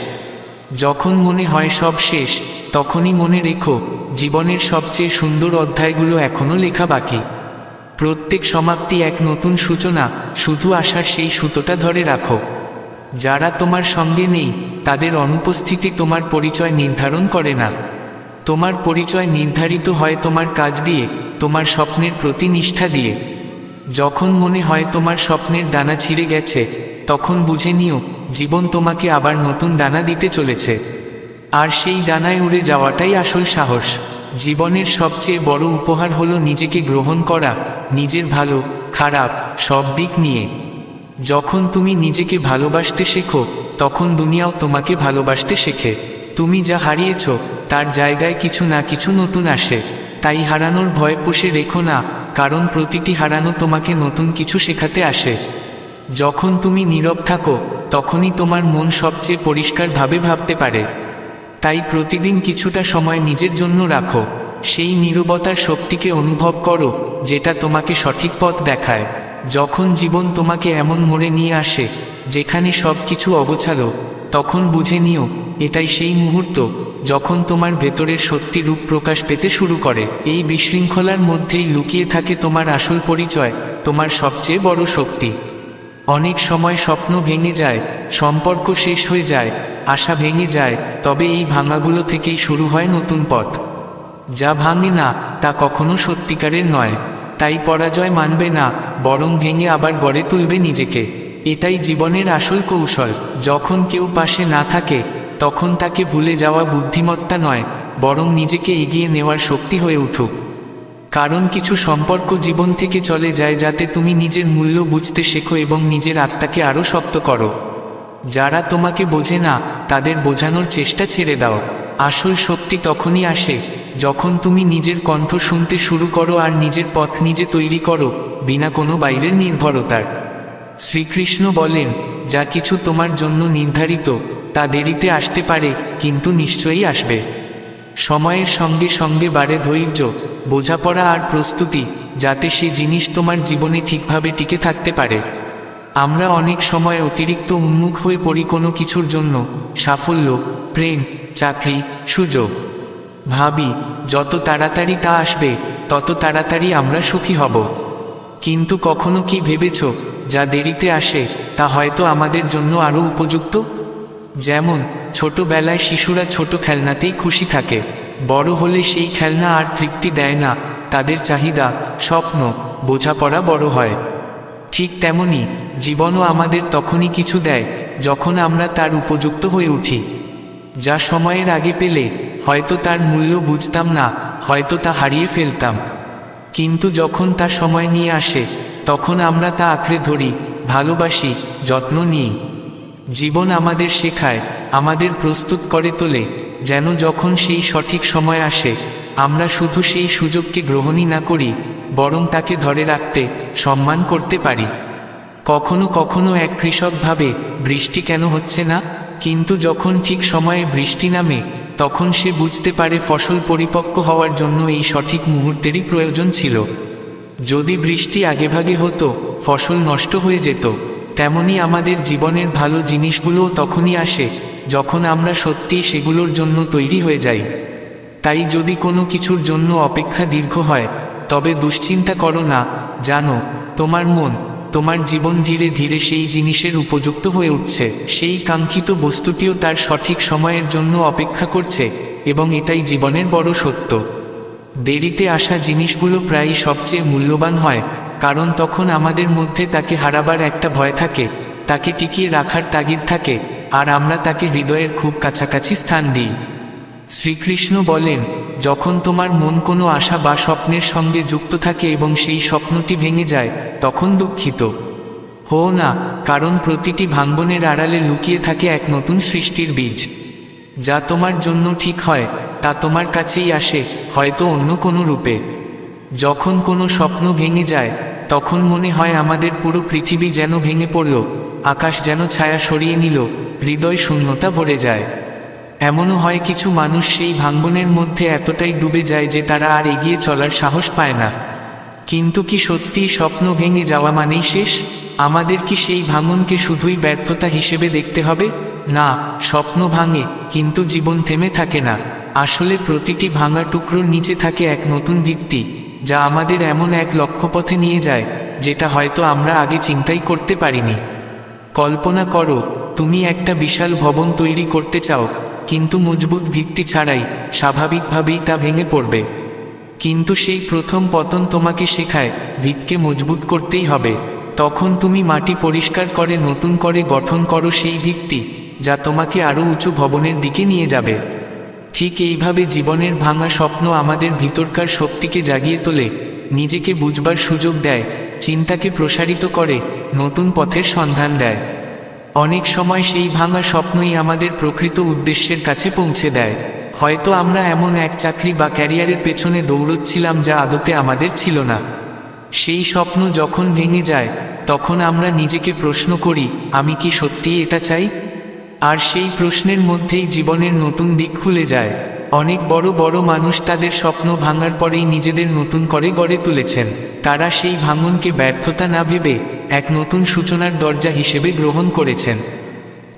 যখন মনে হয় সব শেষ, তখনই মনে রেখো, জীবনের সবচেয়ে সুন্দর অধ্যায়গুলো এখনও লেখা বাকি। প্রত্যেক সমাপ্তি এক নতুন সূচনা, শুধু আশার সেই সুতোটা ধরে রাখো। যারা তোমার সঙ্গে নেই তাদের অনুপস্থিতি তোমার পরিচয় নির্ধারণ করে না। তোমার পরিচয় নির্ধারিত হয় তোমার কাজ দিয়ে, তোমার স্বপ্নের প্রতি নিষ্ঠা দিয়ে। যখন মনে হয় তোমার স্বপ্নের ডানা ছিঁড়ে গেছে, তখন বুঝে নিও জীবন তোমাকে আবার নতুন ডানা দিতে চলেছে। আর সেই ডানায় উড়ে যাওয়াটাই আসল সাহস। জীবনের সবচেয়ে বড় উপহার হলো নিজেকে গ্রহণ করা, নিজের ভালো খারাপ সব দিক নিয়ে। যখন তুমি নিজেকে ভালোবাসতে শেখো, তখন দুনিয়াও তোমাকে ভালোবাসতে শেখে। তুমি যা হারিয়েছ তার জায়গায় কিছু না কিছু নতুন আসে। তাই হারানোর ভয় পুষে রেখো না, কারণ প্রতিটি হারানো তোমাকে নতুন কিছু শেখাতে আসে। যখন তুমি নীরব থাকো, তখনই তোমার মন সবচেয়ে পরিষ্কারভাবে ভাবতে পারে। তাই প্রতিদিন কিছুটা সময় নিজের জন্য রাখো। সেই নীরবতার শক্তিকে অনুভব করো, যেটা তোমাকে সঠিক পথ দেখায়। যখন জীবন তোমাকে এমন মোড়ে নিয়ে আসে যেখানে সব কিছু অগোছালো, তখন বুঝে নিও এটাই সেই মুহূর্ত যখন তোমার ভেতরের সত্যি রূপ প্রকাশ পেতে শুরু করে। এই বিশৃঙ্খলার মধ্যেই লুকিয়ে থাকে তোমার আসল পরিচয়, তোমার সবচেয়ে বড় শক্তি। অনেক সময় স্বপ্ন ভেঙে যায়, সম্পর্ক শেষ হয়ে যায়, আশা ভেঙে যায়, তবে এই ভাঙাগুলো থেকেই শুরু হয় নতুন পথ। যা ভাঙে না তা কখনো সত্যিকারের নয়। তাই পরাজয় মানবে না, বরং ভেঙে আবার গড়ে তুলবে নিজেকে। এটাই জীবনের আসল কৌশল। যখন কেউ পাশে না থাকে, তখন তাকে ভুলে যাওয়া বুদ্ধিমত্তা নয়, বরং নিজেকে এগিয়ে নেওয়ার শক্তি হয়ে উঠুক। কারণ কিছু সম্পর্ক জীবন থেকে চলে যায় যাতে তুমি নিজের মূল্য বুঝতে শেখো এবং নিজের আত্মাকে আরও শক্ত করো। যারা তোমাকে বোঝে না তাদের বোঝানোর চেষ্টা ছেড়ে দাও। আসল শক্তি তখনই আসে যখন তুমি নিজের কণ্ঠ শুনতে শুরু করো আর নিজের পথ নিজে তৈরি করো, বিনা কোনো বাইরের নির্ভরতার। শ্রীকৃষ্ণ বলেন, যা কিছু তোমার জন্য নির্ধারিত তা দেরিতে আসতে পারে, কিন্তু নিশ্চয়ই আসবে। সময়ের সঙ্গে সঙ্গে বাড়ে ধৈর্য, বোঝাপড়া আর প্রস্তুতি, যাতে সে জিনিস তোমার জীবনে ঠিকভাবে টিকে থাকতে পারে। আমরা অনেক সময় অতিরিক্ত উন্মুখ হয়ে পড়ি কোনো কিছুর জন্য, সাফল্য, প্রেম, চাকরি, সুযোগ। ভাবি যত তাড়াতাড়ি তা আসবে তত তাড়াতাড়ি আমরা সুখী হব। কিন্তু কখনো কি ভেবেছ যা দেরিতে আসে তা হয়তো আমাদের জন্য আরও উপযুক্ত? যেমন ছোটবেলায় শিশুরা ছোট খেলনাতেই খুশি থাকে, বড় হলে সেই খেলনা আর তৃপ্তি দেয় না, তাদের চাহিদা, স্বপ্ন, বোঝাপড়া বড় হয়। ঠিক তেমনি জীবনও আমাদের তখনই কিছু দেয় যখন আমরা তার উপযুক্ত হয়ে উঠি। যা সময়ের আগে পেলে হয়তো তার মূল্য বুঝতাম না, হয়তো তা হারিয়ে ফেলতাম। কিন্তু যখন তা সময় নিয়ে আসে, তখন আমরা তা আঁকড়ে ধরি, ভালোবাসি, যত্ন নিই। জীবন আমাদের শেখায়, আমাদের প্রস্তুত করে তোলে, যেন যখন সেই সঠিক সময় আসে আমরা শুধু সেই সুযোগকে গ্রহণই না করি, বরং তাকে ধরে রাখতে, সম্মান করতে পারি। কখনো কখনো এক কৃষক ভাবে বৃষ্টি কেন হচ্ছে না, কিন্তু যখন ঠিক সময়ে বৃষ্টি নামে তখন সে বুঝতে পারে ফসল পরিপক্ক হওয়ার জন্য এই সঠিক মুহূর্তেরই প্রয়োজন ছিল। যদি বৃষ্টি আগেভাগে হতো, ফসল নষ্ট হয়ে যেত। তেমনি আমাদের জীবনের ভালো জিনিসগুলোও তখনই আসে যখন আমরা সত্যিই সেগুলোর জন্য তৈরি হয়ে যাই। তাই যদি কোনো কিছুর জন্য অপেক্ষা দীর্ঘ হয়, তবে দুশ্চিন্তা করো না, জানো তোমার মন, তোমার জীবন ধীরে ধীরে সেই জিনিসের উপযুক্ত হয়ে উঠছে। সেই কাঙ্ক্ষিত বস্তুটিও তার সঠিক সময়ের জন্য অপেক্ষা করছে, এবং এটাই জীবনের বড় সত্য। দেরিতে আসা জিনিসগুলো প্রায়ই সবচেয়ে মূল্যবান হয়, কারণ তখন আমাদের মধ্যে তাকে হারাবার একটা ভয় থাকে, তাকে টিকিয়ে রাখার তাগিদ থাকে, আর আমরা তাকে হৃদয়ের খুব কাছাকাছি স্থান দিই। শ্রীকৃষ্ণ বলেন, যখন তোমার মন কোনো আশা বা স্বপ্নের সঙ্গে যুক্ত থাকে এবং সেই স্বপ্নটি ভেঙে যায়, তখন দুঃখিত হও না, কারণ প্রতিটি ভাঙ্গনের আড়ালে লুকিয়ে থাকে এক নতুন সৃষ্টির বীজ। যা তোমার জন্য ঠিক হয় তা তোমার কাছেই আসে, হয়তো অন্য কোনো রূপে। যখন কোনো স্বপ্ন ভেঙে যায়, তখন মনে হয় আমাদের পুরো পৃথিবী যেন ভেঙে পড়ল, আকাশ যেন ছায়া সরিয়ে নিল, হৃদয় শূন্যতা ভরে যায়। এমনও হয় কিছু মানুষ সেই ভাঙ্গনের মধ্যে এতটাই ডুবে যায় যে তারা আর এগিয়ে চলার সাহস পায় না। কিন্তু কি সত্যিই স্বপ্ন ভেঙে যাওয়া মানেই শেষ? আমাদের কি সেই ভাঙনকে শুধুই ব্যর্থতা হিসেবে দেখতে হবে? না, স্বপ্ন ভাঙে, কিন্তু জীবন থেমে থাকে না। আসলে প্রতিটি ভাঙা টুকরোর নিচে থাকে এক নতুন ভিত্তি, যা আমাদের এমন এক লক্ষ্যপথে নিয়ে যায় যেটা হয়তো আমরা আগে চিন্তাই করতে পারিনি। কল্পনা করো, তুমি একটা বিশাল ভবন তৈরি করতে চাও, কিন্তু মজবুত ভিত্তি ছাড়াই স্বাভাবিকভাবেই তা ভেঙে পড়বে। কিন্তু সেই প্রথম পতন তোমাকে শেখায় ভিতকে মজবুত করতেই হবে। তখন তুমি মাটি পরিষ্কার করে নতুন করে গঠন করো সেই ভিত্তি, যা তোমাকে আরও উঁচু ভবনের দিকে নিয়ে যাবে। ঠিক এইভাবে জীবনের ভাঙা স্বপ্ন আমাদের ভিতরকার শক্তিকে জাগিয়ে তোলে, নিজেকে বুঝবার সুযোগ দেয়, চিন্তাকে প্রসারিত করে, নতুন পথের সন্ধান দেয়। অনেক সময় সেই ভাঙা স্বপ্নই আমাদের প্রকৃত উদ্দেশ্যের কাছে পৌঁছে দেয়। হয়তো আমরা এমন এক চাকরি বা ক্যারিয়ারের পেছনে দৌড়চ্ছিলাম যা আদতে আমাদের ছিল না। সেই স্বপ্ন যখন ভেঙে যায়, তখন আমরা নিজেকে প্রশ্ন করি, আমি কি সত্যিই এটা চাই? আর সেই প্রশ্নের মধ্যেই জীবনের নতুন দিক খুলে যায়। অনেক বড় বড় মানুষ তাদের স্বপ্ন ভাঙার পরেই নিজেদের নতুন করে গড়ে তুলেছেন। তারা সেই ভাঙনকে ব্যর্থতা না ভেবে এক নতুন সূচনার দরজা হিসেবে গ্রহণ করেছেন।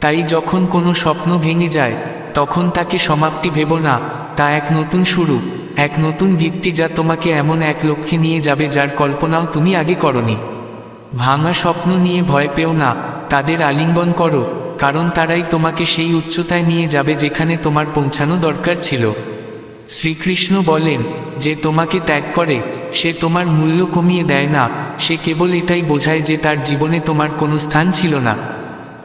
তাই যখন কোনো স্বপ্ন ভেঙে যায়, তখন তাকে সমাপ্তি ভেবো না, তা এক নতুন শুরু, এক নতুন ভিত্তি যা তোমাকে এমন এক লক্ষ্যে নিয়ে যাবে যার কল্পনাও তুমি আগে করনি। ভাঙা স্বপ্ন নিয়ে ভয় পেও না, তাদের আলিঙ্গন করো, কারণ তারাই তোমাকে সেই উচ্চতায় নিয়ে যাবে যেখানে তোমার পৌঁছানো দরকার ছিল। শ্রীকৃষ্ণ বলেন, যে তোমাকে ত্যাগ করে সে তোমার মূল্য কমিয়ে দেয় না, সে কেবল এটাই বোঝায় যে তার জীবনে তোমার কোনো স্থান ছিল না।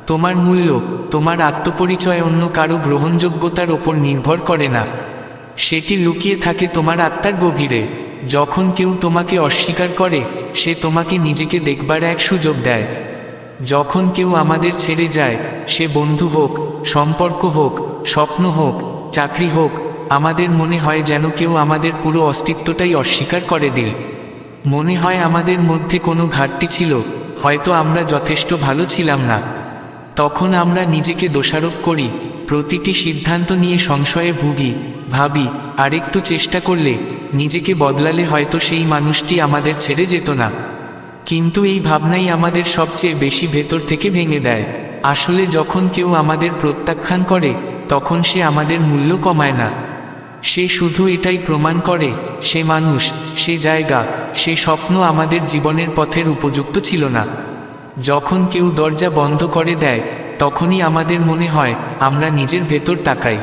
তোমার মূল্য, তোমার আত্মপরিচয় অন্য কারো গ্রহণযোগ্যতার ওপর নির্ভর করে না, সেটি লুকিয়ে থাকে তোমার আত্মার গভীরে। যখন কেউ তোমাকে অস্বীকার করে, সে তোমাকে নিজেকে দেখবার এক সুযোগ দেয়। যখন কেউ আমাদের ছেড়ে যায়, সে বন্ধু হোক, সম্পর্ক হোক, স্বপ্ন হোক, চাকরি হোক, আমাদের মনে হয় যেন কেউ আমাদের পুরো অস্তিত্বটাই অস্বীকার করে দিল। মনে হয় আমাদের মধ্যে কোনো ঘাটতি ছিল, হয়তো আমরা যথেষ্ট ভালো ছিলাম না। তখন আমরা নিজেকে দোষারোপ করি, প্রতিটি সিদ্ধান্ত নিয়ে সংশয়ে ভুগি, ভাবি আরেকটু চেষ্টা করলে, নিজেকে বদলালে হয়তো সেই মানুষটি আমাদের ছেড়ে যেত না। কিন্তু এই ভাবনাই আমাদের সবচেয়ে বেশি ভেতর থেকে ভেঙে দেয়। আসলে যখন কেউ আমাদের প্রত্যাখ্যান করে, তখন সে আমাদের মূল্য কমায় না, সে শুধু এটাই প্রমাণ করে সে মানুষ, সে জায়গা, সে স্বপ্ন আমাদের জীবনের পথের উপযুক্ত ছিল না। যখন কেউ দরজা বন্ধ করে দেয়, তখনই আমাদের মনে হয় আমরা নিজের ভেতর তাকাই।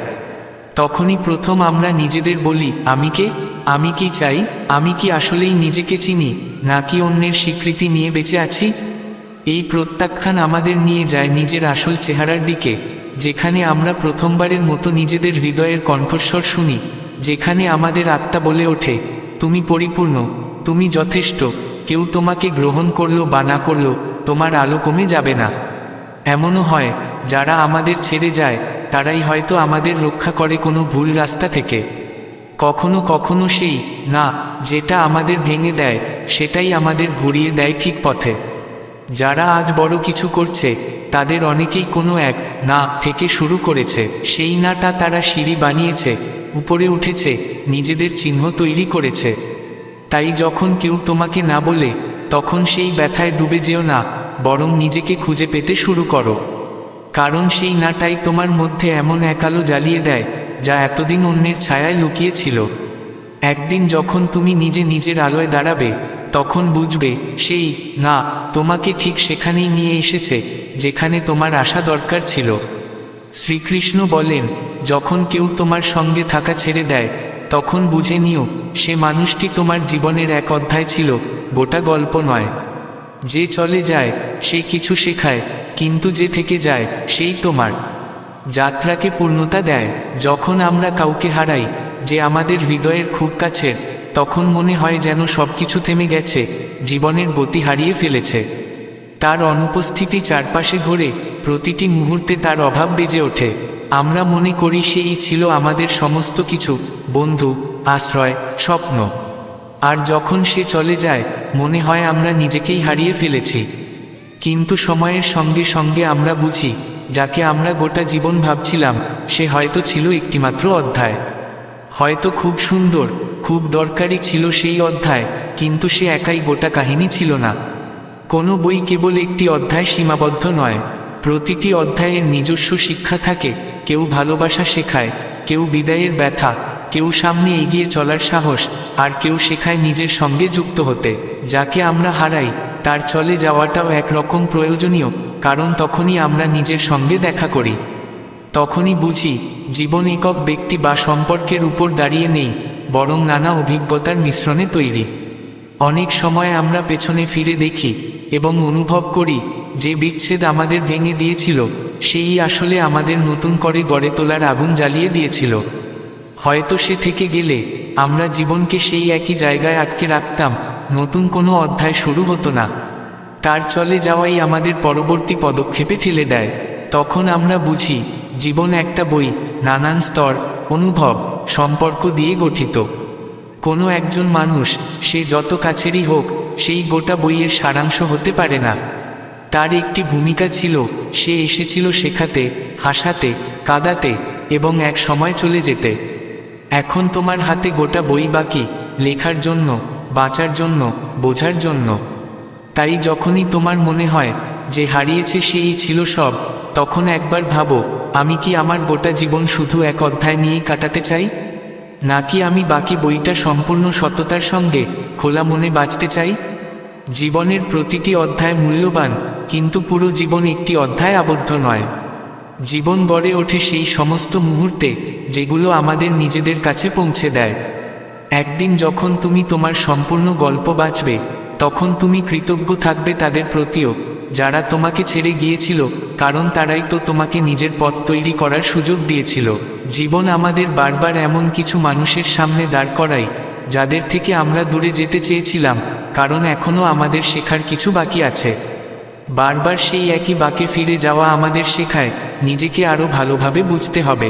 তখনই প্রথম আমরা নিজেদের বলি, আমি কে? আমি কি চাই? আমি কি আসলেই নিজেকে চিনি, নাকি অন্যের স্বীকৃতি নিয়ে বেঁচে আছি? এই প্রত্যাখ্যান আমাদের নিয়ে যায় নিজের আসল চেহারার দিকে, যেখানে আমরা প্রথমবারের মতো নিজেদের হৃদয়ের কণ্ঠস্বর শুনি, যেখানে আমাদের আত্মা বলে ওঠে, তুমি পরিপূর্ণ, তুমি যথেষ্ট। কেউ তোমাকে গ্রহণ করলো বা না করলো, তোমার আলো কমে যাবে না। এমনও হয়, যারা আমাদের ছেড়ে যায়, তারাই হয়তো আমাদের রক্ষা করে কোনো ভুল রাস্তা থেকে। কখনো কখনো সেই না যেটা আমাদের ভেঙে দেয়, সেটাই আমাদের ঘুরিয়ে দেয় ঠিক পথে। যারা আজ বড় কিছু করছে, তাদের অনেকেই কোনো এক না থেকে শুরু করেছে। সেই নাটা তারা সিঁড়ি বানিয়েছে, উপরে উঠেছে, নিজেদের চিহ্ন তৈরি করেছে। তাই যখন কেউ তোমাকে না বলে, তখন সেই ব্যথায় ডুবে যেও না, বরং নিজেকে খুঁজে পেতে শুরু করো। কারণ সেই নাটাই তোমার মধ্যে এমন এক আলো জ্বালিয়ে দেয়, যা এতদিন অন্যের ছায়ায় লুকিয়েছিল। একদিন যখন তুমি নিজে নিজের আলোয় দাঁড়াবে, তখন বুঝবে সেই না তোমাকে ঠিক সেখানেই নিয়ে এসেছে, যেখানে তোমার আসা দরকার ছিল। শ্রীকৃষ্ণ বলেন, যখন কেউ তোমার সঙ্গে থাকা ছেড়ে দেয়, তখন বুঝে নিও সে মানুষটি তোমার জীবনের এক অধ্যায় ছিল, গোটা গল্প নয়। যে চলে যায় সে কিছু শেখায়, কিন্তু যে থেকে যায় সেই তোমার যাত্রাকে পূর্ণতা দেয়। যখন আমরা কাউকে হারাই যে আমাদের হৃদয়ের খুব কাছের, তখন মনে হয় যেন সবকিছু থেমে গেছে, জীবনের গতি হারিয়ে ফেলেছে। তার অনুপস্থিতি চারপাশে ঘোরে, প্রতিটি মুহূর্তে তার অভাব বেজে ওঠে। আমরা মনে করি সেই ছিল আমাদের সমস্ত কিছু, বন্ধু, আশ্রয়, স্বপ্ন। আর যখন সে চলে যায়, মনে হয় আমরা নিজেকেই হারিয়ে ফেলেছি। কিন্তু সময়ের সঙ্গে সঙ্গে আমরা বুঝি, যাকে আমরা গোটা জীবন ভাবছিলাম, সে হয়তো ছিল একটিমাত্র অধ্যায়। হয়তো খুব সুন্দর, খুব দরকারি ছিল সেই অধ্যায়, কিন্তু সে একাই গোটা কাহিনী ছিল না। কোনো বই কেবল একটি অধ্যায় সীমাবদ্ধ নয়, প্রতিটি অধ্যায়ের নিজস্ব শিক্ষা থাকে। কেউ ভালোবাসা শেখায়, কেউ বিদায়ের ব্যথা, কেউ সামনে এগিয়ে চলার সাহস, আর কেউ শেখায় নিজের সঙ্গে যুক্ত হতে। যাকে আমরা হারাই, তার চলে যাওয়াটাও একরকম প্রয়োজনীয়, কারণ তখনই আমরা নিজের সঙ্গে দেখা করি। তখনই বুঝি জীবন একক ব্যক্তি বা সম্পর্কের উপর দাঁড়িয়ে নেই, বরং নানা অভিজ্ঞতার মিশ্রণে তৈরি। অনেক সময় আমরা পেছনে ফিরে দেখি এবং অনুভব করি যে বিচ্ছেদ আমাদের ভেঙে দিয়েছিল সেই আসলে আমাদের নতুন করে গড়ে তোলার আগুন জ্বালিয়ে দিয়েছিল। হয়তো সে থেকে গেলে আমরা জীবনকে সেই একই জায়গায় আটকে রাখতাম, নতুন কোনো অধ্যায় শুরু হতো না। তার চলে যাওয়াই আমাদের পরবর্তী পদক্ষেপে ঠেলে দেয়। তখন আমরা বুঝি জীবন একটা বই, নানান স্তর, অনুভব, সম্পর্ক দিয়ে গঠিত। কোনো একজন মানুষ, সে যত কাছেরই হোক, সেই গোটা বইয়ের সারাংশ হতে পারে না। তার একটি ভূমিকা ছিল, সে এসেছিল শেখাতে, হাসাতে, কাঁদাতে এবং এক সময় চলে যেতে। এখন তোমার হাতে গোটা বই বাকি, লেখার জন্য, বাঁচার জন্য, বোঝার জন্য। তাই যখনই তোমার মনে হয় যে হারিয়েছে সেই ছিল সব, তখন একবার ভাবো, আমি কি আমার গোটা জীবন শুধু এক অধ্যায় নিয়েই কাটাতে চাই, নাকি আমি বাকি বইটা সম্পূর্ণ সততার সঙ্গে খোলা মনে বাঁচতে চাই? জীবনের প্রতিটি অধ্যায় মূল্যবান, কিন্তু পুরো জীবন একটি অধ্যায় আবদ্ধ নয়। জীবন গড়ে ওঠে সেই সমস্ত মুহূর্তে যেগুলো আমাদের নিজেদের কাছে পৌঁছে দেয়। একদিন যখন তুমি তোমার সম্পূর্ণ গল্প বাঁচবে, তখন তুমি কৃতজ্ঞ থাকবে তাদের প্রতিও, যারা তোমাকে ছেড়ে গিয়েছিল, কারণ তারাই তো তোমাকে নিজের পথ তৈরি করার সুযোগ দিয়েছিল। জীবন আমাদের বারবার এমন কিছু মানুষের সামনে দাঁড় করায় যাদের থেকে আমরা দূরে যেতে চেয়েছিলাম, কারণ এখনও আমাদের শেখার কিছু বাকি আছে। বারবার সেই একই বাঁকে ফিরে যাওয়া আমাদের শেখায় নিজেকে আরও ভালোভাবে বুঝতে হবে।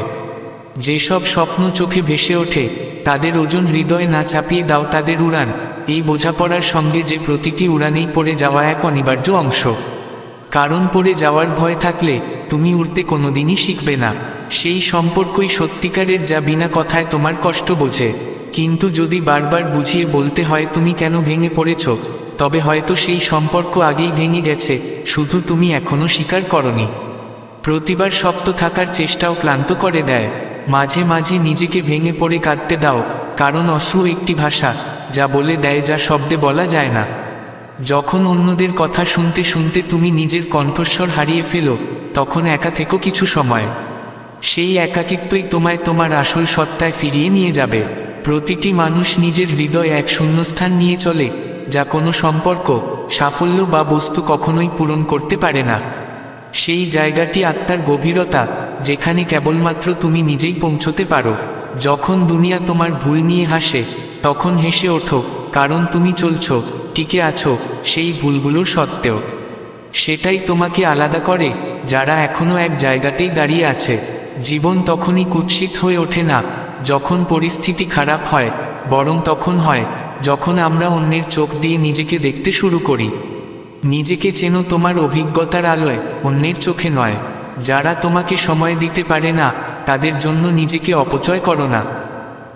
যেসব স্বপ্ন চোখে ভেসে ওঠে তাদের ওজন হৃদয়ে না চাপিয়ে দাও তাদের উড়ান, এই বোঝাপড়ার সঙ্গে যে প্রতিটি উড়ানেই পড়ে যাওয়া এক অনিবার্য অংশ। কারণ পড়ে যাওয়ার ভয় থাকলে তুমি উড়তে কোনোদিনই শিখবে না। সেই সম্পর্কই সত্যিকারের যা বিনা কথায় তোমার কষ্ট বোঝে। কিন্তু যদি বারবার বুঝিয়ে বলতে হয় তুমি কেন ভেঙে পড়েছ, তবে হয়তো সেই সম্পর্ক আগেই ভেঙে গেছে, শুধু তুমি এখনও স্বীকার করনি। প্রতিবার শক্ত থাকার চেষ্টাও ক্লান্ত করে দেয়। মাঝে মাঝে নিজেকে ভেঙে পড়ে কাঁদতে দাও, কারণ অশ্রু একটি ভাষা, যা বলে দেয় যা শব্দে বলা যায় না। যখন অন্যদের কথা শুনতে শুনতে তুমি নিজের কণ্ঠস্বর হারিয়ে ফেলো, তখন একা থেকো কিছু সময়। সেই একাকিত্বই তোমায় তোমার আসল সত্তায় ফিরিয়ে নিয়ে যাবে। প্রতিটি মানুষ নিজের হৃদয়ে এক শূন্যস্থান নিয়ে চলে, যা কোনো সম্পর্ক, সাফল্য বা বস্তু কখনোই পূরণ করতে পারে না। সেই জায়গাটি আত্মার গভীরতা, যেখানে কেবলমাত্র তুমি নিজেই পৌঁছতে পারো। যখন দুনিয়া তোমার ভুল নিয়ে হাসে, তখন হেসে ওঠো, কারণ তুমি চলছো, টিকে আছো সেই ভুলগুলোর সত্ত্বেও। সেটাই তোমাকে আলাদা করে যারা এখনও এক জায়গাতেই দাঁড়িয়ে আছে। জীবন তখনই কুৎসিত হয়ে ওঠে না যখন পরিস্থিতি খারাপ হয়, বরং তখন হয় যখন আমরা অন্যের চোখ দিয়ে নিজেকে দেখতে শুরু করি। নিজেকে চেনো তোমার অভিজ্ঞতার আলোয়, অন্যের চোখে নয়। যারা তোমাকে সময় দিতে পারে না, তাদের জন্য নিজেকে অপচয় করো না।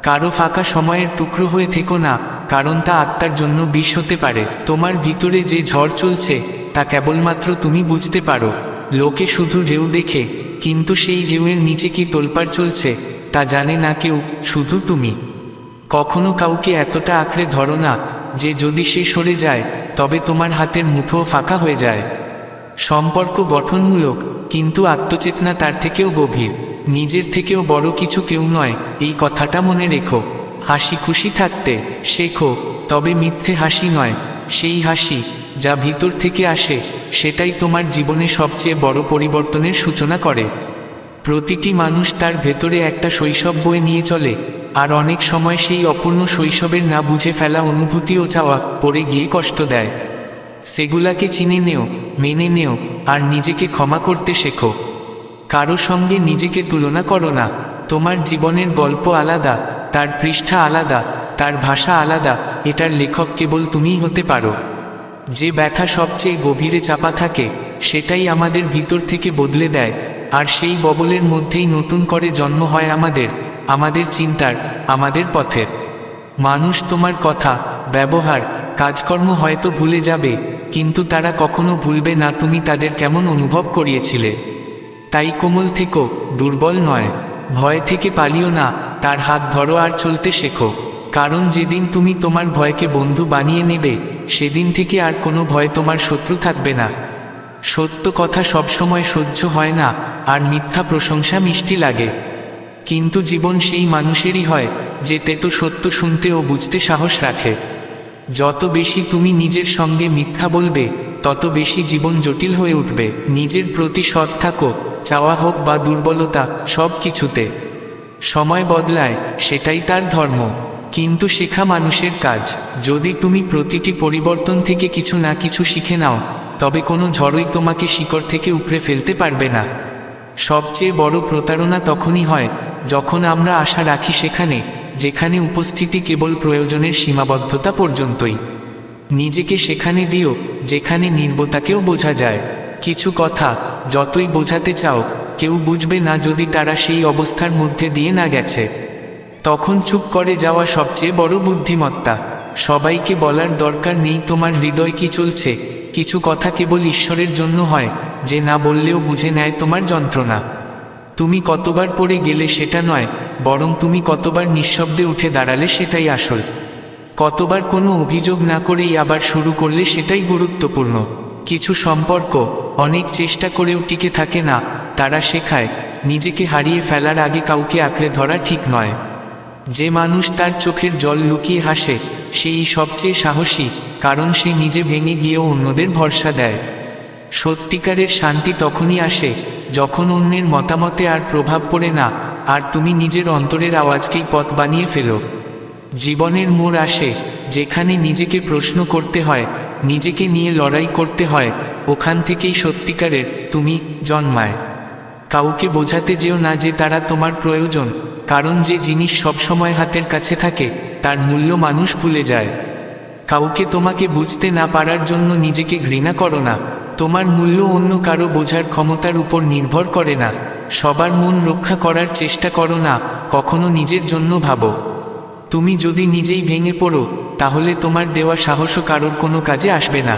কারো ফাঁকা সময়ের টুকরো হয়ে থেকো না, কারণ তা আত্মার জন্য বিষ হতে পারে। তোমার ভিতরে যে ঝড় চলছে তা কেবলমাত্র তুমি বুঝতে পারো। লোকে শুধু ঢেউ দেখে, কিন্তু সেই ঢেউয়ের নিচে কি তোলপাড় চলছে তা জানে না কেউ, শুধু তুমি। কখনো কাউকে এতটা আঁকড়ে ধরো না যে যদি সে সরে যায় তবে তোমার হাতের মুঠোও ফাঁকা হয়ে যায়। সম্পর্ক গঠনমূলক, কিন্তু আত্মচেতনা তার থেকেও গভীর। নিজের থেকেও বড় কিছু কেউ নয়, এই কথাটা মনে রেখো। হাসি খুশি থাকতে শেখো, তবে মিথ্যে হাসি নয়। সেই হাসি যা ভিতর থেকে আসে, সেটাই তোমার জীবনে সবচেয়ে বড় পরিবর্তনের সূচনা করে। প্রতিটি মানুষ তার ভেতরে একটা শৈশব বয়ে নিয়ে চলে, আর অনেক সময় সেই অপূর্ণ শৈশবের না বুঝে ফেলা অনুভূতি ও চাওয়া পড়ে গিয়ে কষ্ট দেয়। সেগুলাকে চিনে নেও, মেনে নেও, আর নিজেকে ক্ষমা করতে শেখো। কারো সঙ্গে নিজেকে তুলনা করো না। তোমার জীবনের গল্প আলাদা, তার পৃষ্ঠা আলাদা, তার ভাষা আলাদা। এটার লেখক কেবল তুমিই হতে পারো। যে ব্যথা সবচেয়ে গভীরে চাপা থাকে, সেটাই আমাদের ভিতর থেকে বদলে দেয়, আর সেই ববলের মধ্যেই নতুন করে জন্ম হয় আমাদের চিন্তার, আমাদের পথের। মানুষ তোমার কথা, ব্যবহার, কাজকর্ম হয়তো ভুলে যাবে, কিন্তু তারা কখনো ভুলবে না তুমি তাদের কেমন অনুভব করিয়েছিলে। তাই কোমল থেকো, দুর্বল নয়। ভয় থেকে পালিও না, তার হাত ধরো আর চলতে শেখো। কারণ যেদিন তুমি তোমার ভয়কে বন্ধু বানিয়ে নেবে, সেদিন থেকে আর কোনো ভয় তোমার শত্রু থাকবে না। সত্য কথা সবসময় সহ্য হয় না, আর মিথ্যা প্রশংসা মিষ্টি লাগে। কিন্তু জীবন সেই মানুষেরই হয় যে তেতো সত্য শুনতে ও বুঝতে সাহস রাখে। যত বেশি তুমি নিজের সঙ্গে মিথ্যা বলবে, তত বেশি জীবন জটিল হয়ে উঠবে। নিজের প্রতি সৎ থাকো, চাওয়া হোক বা দুর্বলতা, সব কিছুতে। সময় বদলায়, সেটাই তার ধর্ম, কিন্তু শেখা মানুষের কাজ। যদি তুমি প্রতিটি পরিবর্তন থেকে কিছু না কিছু শিখে নাও, তবে কোনো ঝড়ই তোমাকে শিকড় থেকে উপড়ে ফেলতে পারবে না। সবচেয়ে বড় প্রতারণা তখনই হয় যখন আমরা আশা রাখি সেখানে, যেখানে উপস্থিতি কেবল প্রয়োজনের সীমাবদ্ধতা পর্যন্তই। নিজেকে সেখানে দিও যেখানে নির্বতাকেও বোঝা যায়। কিছু কথা যতই বোঝাতে চাও, কেউ বুঝবে না যদি তারা সেই অবস্থার মধ্যে দিয়ে না গেছে। তখন চুপ করে যাওয়া সবচেয়ে বড় বুদ্ধিমত্তা। সবাইকে বলার দরকার নেই তোমার হৃদয় কি চলছে। কিছু কথা কেবল ঈশ্বরের জন্য হয়, যে না বললেও বুঝে নেয় তোমার যন্ত্রণা। তুমি কতবার পড়ে গেলে সেটা নয়, বরং তুমি কতবার নিঃশব্দে উঠে দাঁড়ালে সেটাই আসল। কতবার কোনো অভিযোগ না করেই আবার শুরু করলে সেটাই গুরুত্বপূর্ণ। কিছু সম্পর্ক অনেক চেষ্টা করেও টিকে থাকে না। তারা শেখায় নিজেকে হারিয়ে ফেলার আগে কাউকে আঁকড়ে ধরা ঠিক নয়। যে মানুষ তার চোখের জল লুকিয়ে হাসে, সেই সবচেয়ে সাহসী, কারণ সে নিজে ভেঙে গিয়েও অন্যদের ভরসা দেয়। সত্যিকারের শান্তি তখনই আসে যখন অন্যের মতামতে আর প্রভাব পড়ে না, আর তুমি নিজের অন্তরের আওয়াজকেই পথ বানিয়ে ফেলো। জীবনের মোড় আসে যেখানে নিজেকে প্রশ্ন করতে হয়, নিজেকে নিয়ে লড়াই করতে হয়। ওখান থেকেই সত্যিকারের তুমি জন্মায়। কাউকে বোঝাতে যেও না যে তারা তোমার প্রয়োজন, কারণ যে জিনিস সবসময় হাতের কাছে থাকে, তার মূল্য মানুষ ভুলে যায়। কাউকে তোমাকে বুঝতে না পারার জন্য নিজেকে ঘৃণা করো না। তোমার মূল্য অন্য কারো বোঝার ক্ষমতার উপর নির্ভর করে না। সবার মন রক্ষা করার চেষ্টা করো না, কখনো নিজের জন্য ভাবো। তুমি যদি নিজেই ভেঙে পড়ো, তাহলে তোমার দেওয়া সাহসও কারোর কোনো কাজে আসবে না।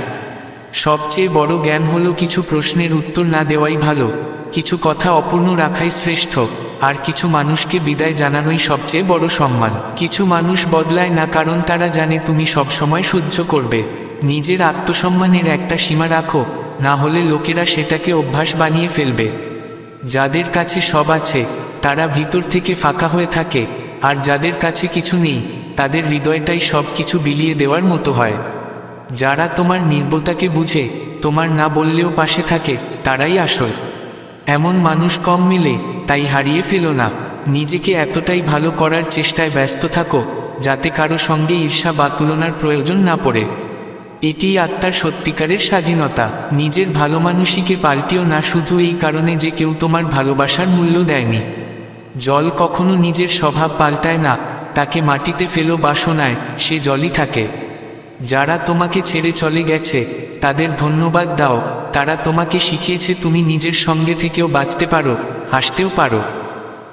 সবচেয়ে বড় জ্ঞান হলো কিছু প্রশ্নের উত্তর না দেওয়াই ভালো, কিছু কথা অপূর্ণ রাখাই শ্রেষ্ঠ, আর কিছু মানুষকে বিদায় জানানোই সবচেয়ে বড় সম্মান। কিছু মানুষ বদলায় না কারণ তারা জানে তুমি সবসময় সহ্য করবে। নিজের আত্মসম্মানের একটা সীমা রাখো, না হলে লোকেরা সেটাকে অভ্যাস বানিয়ে ফেলবে। যাদের কাছে সব আছে, তারা ভিতর থেকে ফাঁকা হয়ে থাকে, আর যাদের কাছে কিছু নেই, তাদের হৃদয়টাই সব কিছু বিলিয়ে দেওয়ার মতো হয়। যারা তোমার নির্বতাকে বুঝে, তোমার না বললেও পাশে থাকে, তারাই আসল। এমন মানুষ কম মেলে, তাই হারিয়ে ফেলো না। নিজেকে এতটাই ভালো করার চেষ্টায় ব্যস্ত থাকো যাতে কারো সঙ্গে ঈর্ষা বা তুলনার প্রয়োজন না পড়ে। এটিই আত্মার সত্যিকারের স্বাধীনতা। নিজের ভালো মানুষকে পাল্টিও না শুধু এই কারণে যে কেউ তোমার ভালোবাসার মূল্য দেয়নি। জল কখনো নিজের স্বভাব পাল্টায় না, তাকে মাটিতে ফেলো বাসনায়, সে জলই থাকে। যারা তোমাকে ছেড়ে চলে গেছে, তাদের ধন্যবাদ দাও। তারা তোমাকে শিখিয়েছে তুমি নিজের সঙ্গে থেকেও বাঁচতে পারো, হাসতেও পারো।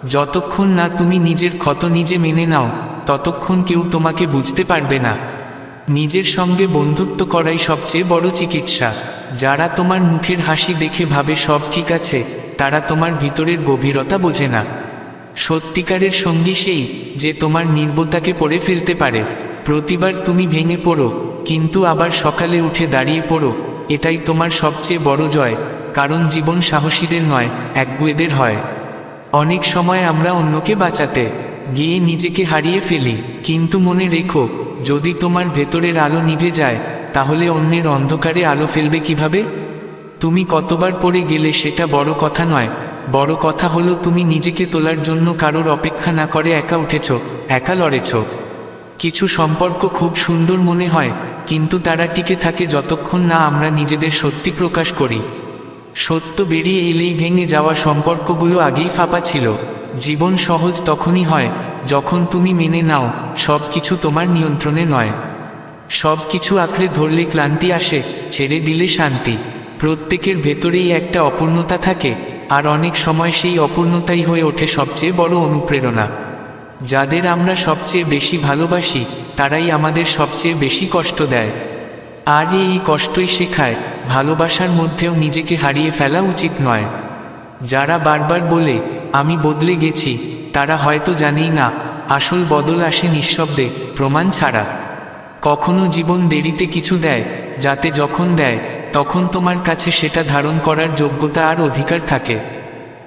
যতক্ষণ না তুমি নিজের ক্ষত নিজে মেনে নাও, ততক্ষণ কেউ তোমাকে বুঝতে পারবে না। নিজের সঙ্গে বন্ধুত্ব করাই সবচেয়ে বড় চিকিৎসা। যারা তোমার মুখের হাসি দেখে ভাবে সব ঠিক আছে, তারা তোমার ভিতরের গভীরতা বোঝে না। সত্যিকারের সঙ্গী সেই যে তোমার নির্বতাকে পড়ে ফেলতে পারে। প্রতিবার তুমি ভেঙে পড়ো, কিন্তু আবার সকালে উঠে দাঁড়িয়ে পড়ো, এটাই তোমার সবচেয়ে বড় জয়। কারণ জীবন সাহসীদের নয়, একগুঁয়েদের হয়। অনেক সময় আমরা অন্যকে বাঁচাতে গিয়ে নিজেকে হারিয়ে ফেলি, কিন্তু মনে রেখো, যদি তোমার ভেতরের আলো নিভে যায়, তাহলে অন্যের অন্ধকারে আলো ফেলবে কিভাবে? তুমি কতবার পড়ে গেলে সেটা বড় কথা নয়, বড় কথা হলো তুমি নিজেকে তোলার জন্য কারোর অপেক্ষা না করে একা উঠেছ, একা লড়েছ। কিছু সম্পর্ক খুব সুন্দর মনে হয়, কিন্তু তারা টিকে থাকে যতক্ষণ না আমরা নিজেদের সত্যি প্রকাশ করি। সত্য বেরিয়ে এলেই ভেঙে যাওয়া সম্পর্কগুলো আগেই ফাঁপা ছিল। জীবন সহজ তখনই হয় যখন তুমি মেনে নাও সব কিছু তোমার নিয়ন্ত্রণে নয়। সব কিছু আঁকড়ে ধরলে ক্লান্তি আসে, ছেড়ে দিলে শান্তি। প্রত্যেকের ভেতরেই একটা অপূর্ণতা থাকে, আর অনেক সময় সেই অপূর্ণতাই হয়ে ওঠে সবচেয়ে বড় অনুপ্রেরণা। যাদের আমরা সবচেয়ে বেশি ভালোবাসি, তারাই আমাদের সবচেয়ে বেশি কষ্ট দেয়। আর এই কষ্টই শেখায় ভালোবাসার মধ্যেও নিজেকে হারিয়ে ফেলা উচিত নয়। যারা বারবার বলে আমি বদলে গেছি, তারা হয়তো জানেই না আসল বদল আসে নিঃশব্দে, প্রমাণ ছাড়া। কখনো জীবন দেরিতে কিছু দেয়, যাতে যখন দেয় তখন তোমার কাছে সেটা ধারণ করার যোগ্যতা আর অধিকার থাকে।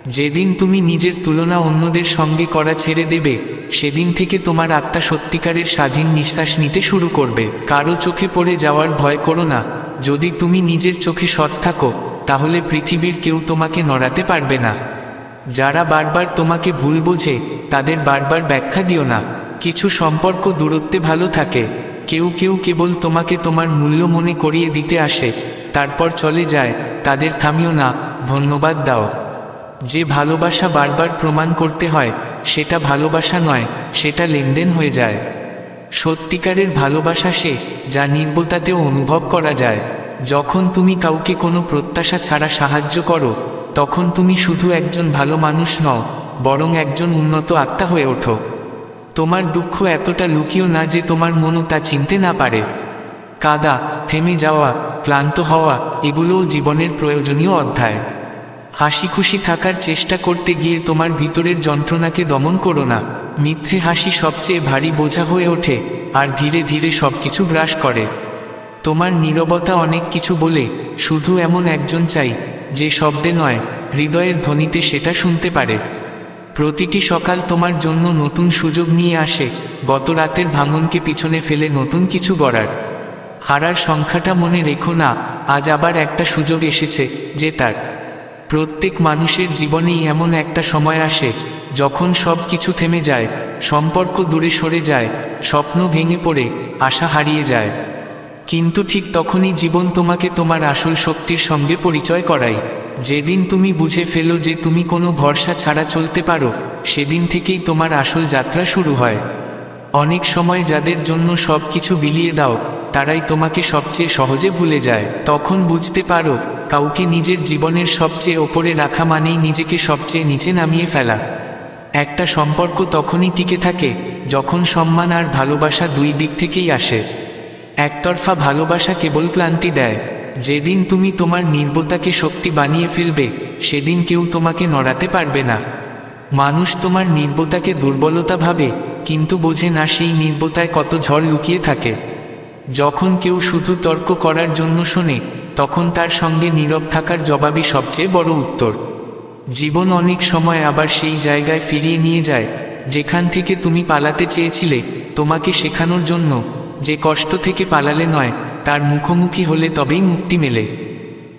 যেদিন তুমি নিজের তুলনা অন্যদের সঙ্গে করা ছেড়ে দেবে, সেদিন থেকে তোমার আত্মা সত্যিকারের স্বাধীন নিঃশ্বাস নিতে শুরু করবে। কারো চোখে পড়ে যাওয়ার ভয় করো না। যদি তুমি নিজের চোখে সৎ থাকো, তাহলে পৃথিবীর কেউ তোমাকে নড়াতে পারবে না। যারা বারবার তোমাকে ভুল বোঝে, তাদের বারবার ব্যাখ্যা দিও না। কিছু সম্পর্ক দূরত্বে ভালো থাকে। কেউ কেউ কেবল তোমাকে তোমার মূল্য মনে করিয়ে দিতে আসে, তারপর চলে যায়। তাদের থামিও না, ধন্যবাদ দাও। যে ভালোবাসা বারবার প্রমাণ করতে হয়, সেটা ভালোবাসা নয়, সেটা লেনদেন হয়ে যায়। সত্যিকারের ভালোবাসা সে, যা নির্বতাতেও অনুভব করা যায়। যখন তুমি কাউকে কোনো প্রত্যাশা ছাড়া সাহায্য করো, তখন তুমি শুধু একজন ভালো মানুষ নও, বরং একজন উন্নত আত্মা হয়ে ওঠো। তোমার দুঃখ এতটা লুকিও না যে তোমার মনও তা চিনতে না পারে। কাঁদা, থেমে যাওয়া, ক্লান্ত হওয়া, এগুলোও জীবনের প্রয়োজনীয় অধ্যায়। হাসি খুশি থাকার চেষ্টা করতে গিয়ে তোমার ভিতরের যন্ত্রণাকে দমন করো না। মিথ্যে হাসি সবচেয়ে ভারী বোঝা হয়ে ওঠে, আর ধীরে ধীরে সবকিছু গ্রাস করে। তোমার নীরবতা অনেক কিছু বলে। শুধু এমন একজন চাই, যে শব্দে নয়, হৃদয়ের ধ্বনিতে সেটা শুনতে পারে। প্রতিটি সকাল তোমার জন্য নতুন সুযোগ নিয়ে আসে, গত রাতের ভাঙনকে পিছনে ফেলে নতুন কিছু গড়ার। হারার সংখ্যাটা মনে রেখো না, আজ আবার একটা সুযোগ এসেছে জেতার। প্রত্যেক মানুষের জীবনেই এমন একটা সময় আসে, যখন সব কিছু থেমে যায়, সম্পর্ক দূরে সরে যায়, স্বপ্ন ভেঙে পড়ে, আশা হারিয়ে যায়। কিন্তু ঠিক তখনই জীবন তোমাকে তোমার আসল শক্তির সঙ্গে পরিচয় করায়। যেদিন তুমি বুঝে ফেলো যে তুমি কোনো ভরসা ছাড়া চলতে পারো, সেদিন থেকেই তোমার আসল যাত্রা শুরু হয়। অনেক সময় যাদের জন্য সব কিছু বিলিয়ে দাও, তারাই তোমাকে সবচেয়ে সহজে ভুলে যায়। তখন বুঝতে পারো, কাউকে নিজের জীবনের সবচেয়ে ওপরে রাখা মানেই নিজেকে সবচেয়ে নিচে নামিয়ে ফেলা। একটা সম্পর্ক তখনই টিকে থাকে, যখন সম্মান আর ভালোবাসা দুই দিক থেকেই আসে। একতরফা ভালোবাসা কেবল ক্লান্তি দেয়। যেদিন তুমি তোমার নির্বতাকে শক্তি বানিয়ে ফেলবে, সেদিন কেউ তোমাকে নড়াতে পারবে না। মানুষ তোমার নির্বতাকে দুর্বলতা ভাবে, কিন্তু বোঝে না সেই নির্বতায় কত ঝড় লুকিয়ে থাকে। যখন কেউ শুধু তর্ক করার জন্য শোনে, তখন তার সঙ্গে নীরব থাকার জবাবই সবচেয়ে বড় উত্তর। জীবন অনেক সময় আবার সেই জায়গায় ফিরিয়ে নিয়ে যায়, যেখান থেকে তুমি পালাতে চেয়েছিলে, তোমাকে শেখানোর জন্য যে কষ্ট থেকে পালালে নয়, তার মুখোমুখি হলে তবেই মুক্তি মেলে।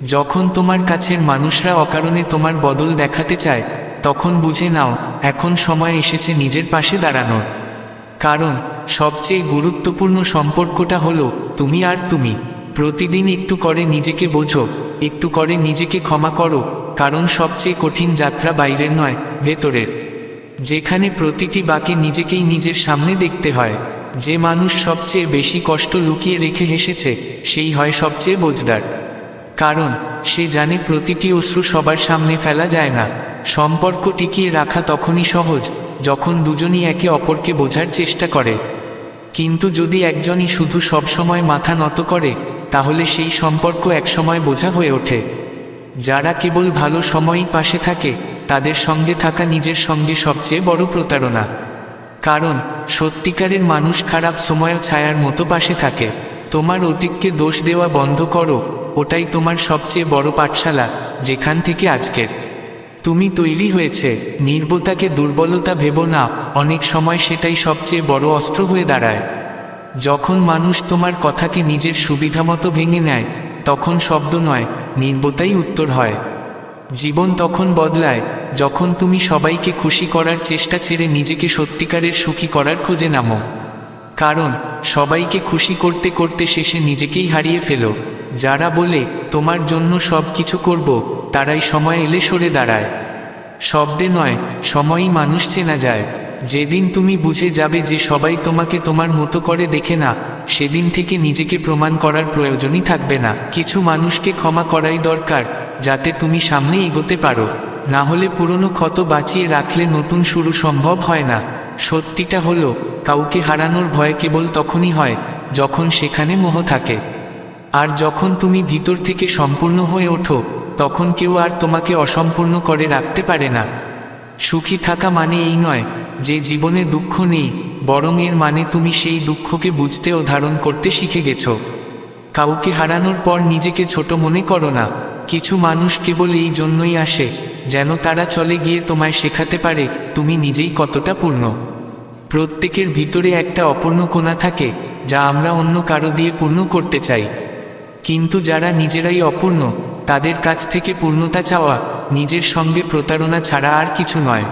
যখন তোমার কাছের মানুষরা অকারণে তোমার বদল দেখাতে চায়, তখন বুঝে নাও, এখন সময় এসেছে নিজের পাশে দাঁড়ানোর। কারণ সবচেয়ে গুরুত্বপূর্ণ সম্পর্কটা হলো তুমি আর তুমি। প্রতিদিন একটু করে নিজেকে বোঝো, একটু করে নিজেকে ক্ষমা করো, কারণ সবচেয়ে কঠিন যাত্রা বাইরের নয়, ভেতরের। যেখানে প্রতিটি বাঁকে নিজেকেই নিজের সামনে দেখতে হয়। যে মানুষ সবচেয়ে বেশি কষ্ট লুকিয়ে রেখে হেসেছে, সেই হয় সবচেয়ে বোঝদার। কারণ সে জানে প্রতিটি অশ্রু সবার সামনে ফেলা যায় না। সম্পর্ক টিকিয়ে রাখা তখনই সহজ, যখন দুজনই একে অপরকে বোঝার চেষ্টা করে। কিন্তু যদি একজনই শুধু সবসময় মাথা নত করে, তাহলে সেই সম্পর্ক একসময় বোঝা হয়ে ওঠে। যারা কেবল ভালো সময়ই পাশে থাকে, তাদের সঙ্গে থাকা নিজের সঙ্গে সবচেয়ে বড় প্রতারণা। কারণ সত্যিকারের মানুষ খারাপ সময়ও ছায়ার মতো পাশে থাকে। তোমার অতীতকে দোষ দেওয়া বন্ধ করো, ওটাই তোমার সবচেয়ে বড় পাঠশালা, যেখান থেকে আজকের তুমি তৈরি হয়েছে। নির্বতাকে দুর্বলতা ভেবো না, অনেক সময় সেটাই সবচেয়ে বড় অস্ত্র হয়ে দাঁড়ায়। যখন মানুষ তোমার কথাকে নিজের সুবিধামতো ভেঙে নেয়, তখন শব্দ নয়, নির্বতাই উত্তর হয়। জীবন তখন বদলায়, যখন তুমি সবাইকে খুশি করার চেষ্টা ছেড়ে নিজেকে সত্যিকারের সুখী করার খোঁজে নামো। কারণ সবাইকে খুশি করতে করতে শেষে নিজেকেই হারিয়ে ফেলো। যারা বলে তোমার জন্য সব কিছু করব, তারাই সময় এলে সরে দাঁড়ায়। শব্দে নয়, সময়ই মানুষ চেনা যায়। যেদিন তুমি বুঝে যাবে যে সবাই তোমাকে তোমার মতো করে দেখে না, সেদিন থেকে নিজেকে প্রমাণ করার প্রয়োজনই থাকবে না। কিছু মানুষকে ক্ষমা করাই দরকার, যাতে তুমি সামনে এগোতে পারো। না হলে পুরনো ক্ষত বাঁচিয়ে রাখলে নতুন শুরু সম্ভব হয় না। সত্যিটা হলো, কাউকে হারানোর ভয় কেবল তখনই হয়, যখন সেখানে মোহ থাকে। আর যখন তুমি ভিতর থেকে সম্পূর্ণ হয়ে ওঠো, তখন কেউ আর তোমাকে অসম্পূর্ণ করে রাখতে পারে না। সুখী থাকা মানে এই নয় যে জীবনে দুঃখ নেই, বরং এর মানে তুমি সেই দুঃখকে বুঝতে ও ধারণ করতে শিখে গেছো। কাউকে হারানোর পর নিজেকে ছোট মনে করো না। কিছু মানুষ কেবল এই জন্যই আসে যেন তারা চলে গিয়ে তোমায় শেখাতে পারে তুমি নিজেই কতটা পূর্ণ। প্রত্যেকের ভিতরে একটা অপূর্ণ কোণা থাকে যা আমরা অন্য কারো দিয়ে পূর্ণ করতে চাই। কিন্তু যারা নিজেরাই অপূর্ণ তাদের কাছ থেকে পূর্ণতা চাওয়া নিজের সঙ্গে প্রতারণা ছাড়া আর কিছু নয়।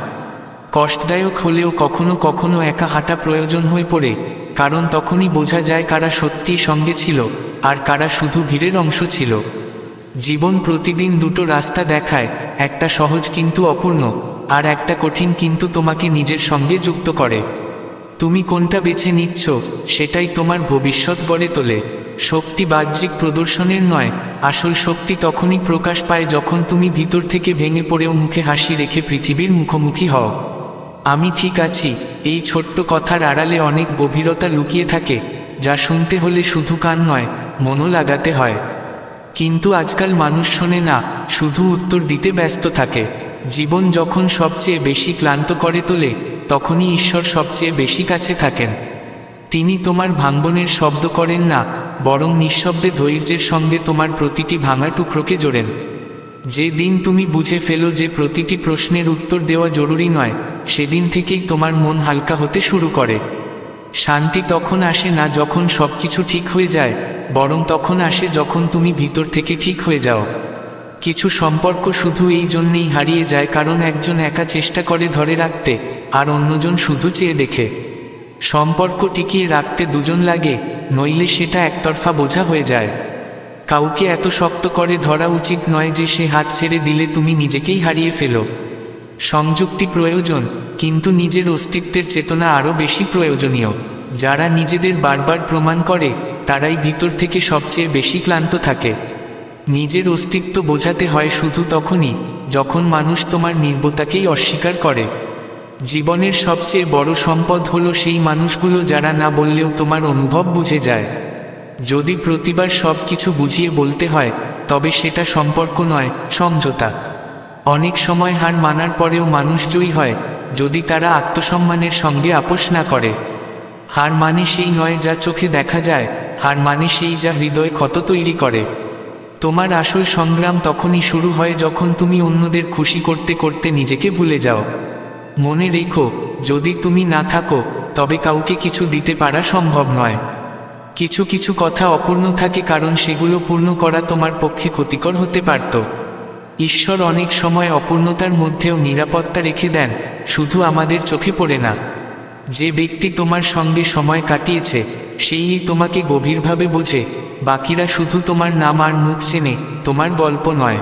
কষ্টদায়ক হলেও কখনো কখনো একা হাঁটা প্রয়োজন হয়ে পড়ে, কারণ তখনই বোঝা যায় কারা সত্যিই সঙ্গে ছিল আর কারা শুধু ভিড়ের অংশ ছিল। জীবন প্রতিদিন দুটো রাস্তা দেখায়, একটা সহজ কিন্তু অপূর্ণ, আর একটা কঠিন কিন্তু তোমাকে নিজের সঙ্গে যুক্ত করে। তুমি কোনটা বেছে নিচ্ছ সেটাই তোমার ভবিষ্যৎ গড়ে তোলে। শক্তি বাহ্যিক প্রদর্শনের নয়, আসল শক্তি তখনই প্রকাশ পায় যখন তুমি ভিতর থেকে ভেঙে পড়েও মুখে হাসি রেখে পৃথিবীর মুখোমুখি হও। আমি ঠিক আছি, এই ছোট্ট কথার আড়ালে অনেক গভীরতা লুকিয়ে থাকে, যা শুনতে হলে শুধু কান নয়, মনও লাগাতে হয়। কিন্তু আজকাল মানুষ শোনে না, শুধু উত্তর দিতে ব্যস্ত থাকে। জীবন যখন সবচেয়ে বেশি ক্লান্ত করে তোলে, তখনই ঈশ্বর সবচেয়ে বেশি কাছে থাকেন। তিনি তোমার ভাঙনের শব্দ করেন না, বরং নিঃশব্দে ধৈর্যের সঙ্গে তোমার প্রতিটি ভাঙা টুকরোকে জোড়েন। যে দিন তুমি বুঝে ফেলো যে প্রতিটি প্রশ্নের উত্তর দেওয়া জরুরি নয়, সেদিন থেকেই তোমার মন হালকা হতে শুরু করে। শান্তি তখন আসে না যখন সব কিছু ঠিক হয়ে যায়, বরং তখন আসে যখন তুমি ভিতর থেকে ঠিক হয়ে যাও। কিছু সম্পর্ক শুধু এই জন্যেই হারিয়ে যায় কারণ একজন একা চেষ্টা করে ধরে রাখতে, আর অন্যজন শুধু চেয়ে দেখে। সম্পর্ক টিকিয়ে রাখতে দুজন লাগে, নইলে সেটা একতরফা বোঝা হয়ে যায়। কাউকে এত শক্ত করে ধরা উচিত নয় যে সে হাত ছেড়ে দিলে তুমি নিজেকেই হারিয়ে ফেলো। সংযুক্তি প্রয়োজন, কিন্তু নিজের অস্তিত্বের চেতনা আরও বেশি প্রয়োজনীয়। যারা নিজেদের বারবার প্রমাণ করে তারাই ভিতর থেকে সবচেয়ে বেশি ক্লান্ত থাকে। নিজের অস্তিত্ব বোঝাতে হয় শুধু তখনই যখন মানুষ তোমার নির্ভরতাকেই অস্বীকার করে। জীবনের সবচেয়ে বড় সম্পদ হলো সেই মানুষগুলো যারা না বললেও তোমার অনুভব বুঝে যায়। যদি প্রতিবার সব কিছু বুঝিয়ে বলতে হয়, তবে সেটা সম্পর্ক নয়, সমঝোতা। অনেক সময় হার মানার পরেও মানুষ জয়ী হয় যদি তারা আত্মসম্মানের সঙ্গে আপোষ না করে। হার মানে সেই নয় যা চোখে দেখা যায়, হার মানে সেই যা হৃদয় ক্ষত তৈরি করে। তোমার আসল সংগ্রাম তখনই শুরু হয় যখন তুমি অন্যদের খুশি করতে করতে নিজেকে ভুলে যাও। মনে রেখো, যদি তুমি না থাকো তবে কাউকে কিছু দিতে পারা সম্ভব নয়। কিছু কিছু কথা অপূর্ণ থাকে কারণ সেগুলো পূর্ণ করা তোমার পক্ষে ক্ষতিকর হতে পারত। ঈশ্বর অনেক সময় অপূর্ণতার মধ্যেও নিরাপত্তা রেখে দেন, শুধু আমাদের চোখে পড়ে না। যে ব্যক্তি তোমার সঙ্গে সময় কাটিয়েছে সেই তোমাকে গভীরভাবে বোঝে, বাকিরা শুধু তোমার নাম আর মুখ চেনে, তোমার গল্প নয়।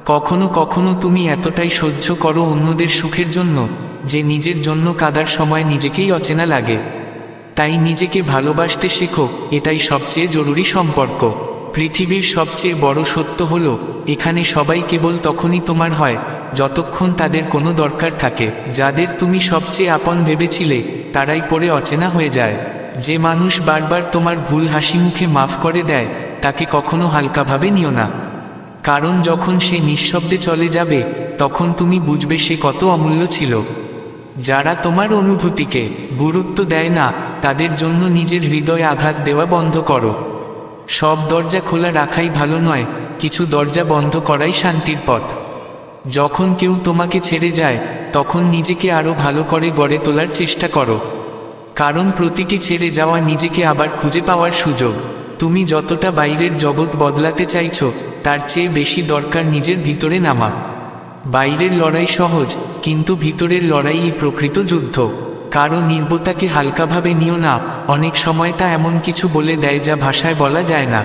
কখনো কখনো তুমি এতটাই সহ্য করো অন্যদের সুখের জন্য যে নিজের জন্য কাঁদার সময় নিজেকেই অচেনা লাগে। তাই নিজেকে ভালোবাসতে শেখো, এটাই সবচেয়ে জরুরি সম্পর্ক। পৃথিবীর সবচেয়ে বড় সত্য হলো, এখানে সবাই কেবল তখনই তোমার হয় যতক্ষণ তাদের কোনো দরকার থাকে। যাদের তুমি সবচেয়ে আপন ভেবেছিলে তারাই পরে অচেনা হয়ে যায়। যে মানুষ বারবার তোমার ভুল হাসি মুখে মাফ করে দেয় তাকে কখনো হালকাভাবে নিও না, কারণ যখন সে নিঃশব্দে চলে যাবে তখন তুমি বুঝবে সে কত অমূল্য ছিল। যারা তোমার অনুভূতিকে গুরুত্ব দেয় না তাদের জন্য নিজের হৃদয়ে আঘাত দেওয়া বন্ধ করো। সব দরজা খোলা রাখাই ভালো নয়, কিছু দরজা বন্ধ করাই শান্তির পথ। যখন কেউ তোমাকে ছেড়ে যায় তখন নিজেকে আরও ভালো করে গড়ে তোলার চেষ্টা করো, কারণ প্রতিটি ছেড়ে যাওয়া নিজেকে আবার খুঁজে পাওয়ার সুযোগ। তুমি যতটা বাইরের জগৎ বদলাতে চাইছো তার চেয়ে বেশি দরকার নিজের ভিতরে নামা। বাইরের লড়াই সহজ, কিন্তু ভিতরের লড়াইই প্রকৃত যুদ্ধ। কারো নির্বতাকে হালকাভাবে নিও না, অনেক সময় তা এমন কিছু বলে দেয় যা ভাষায় বলা যায় না।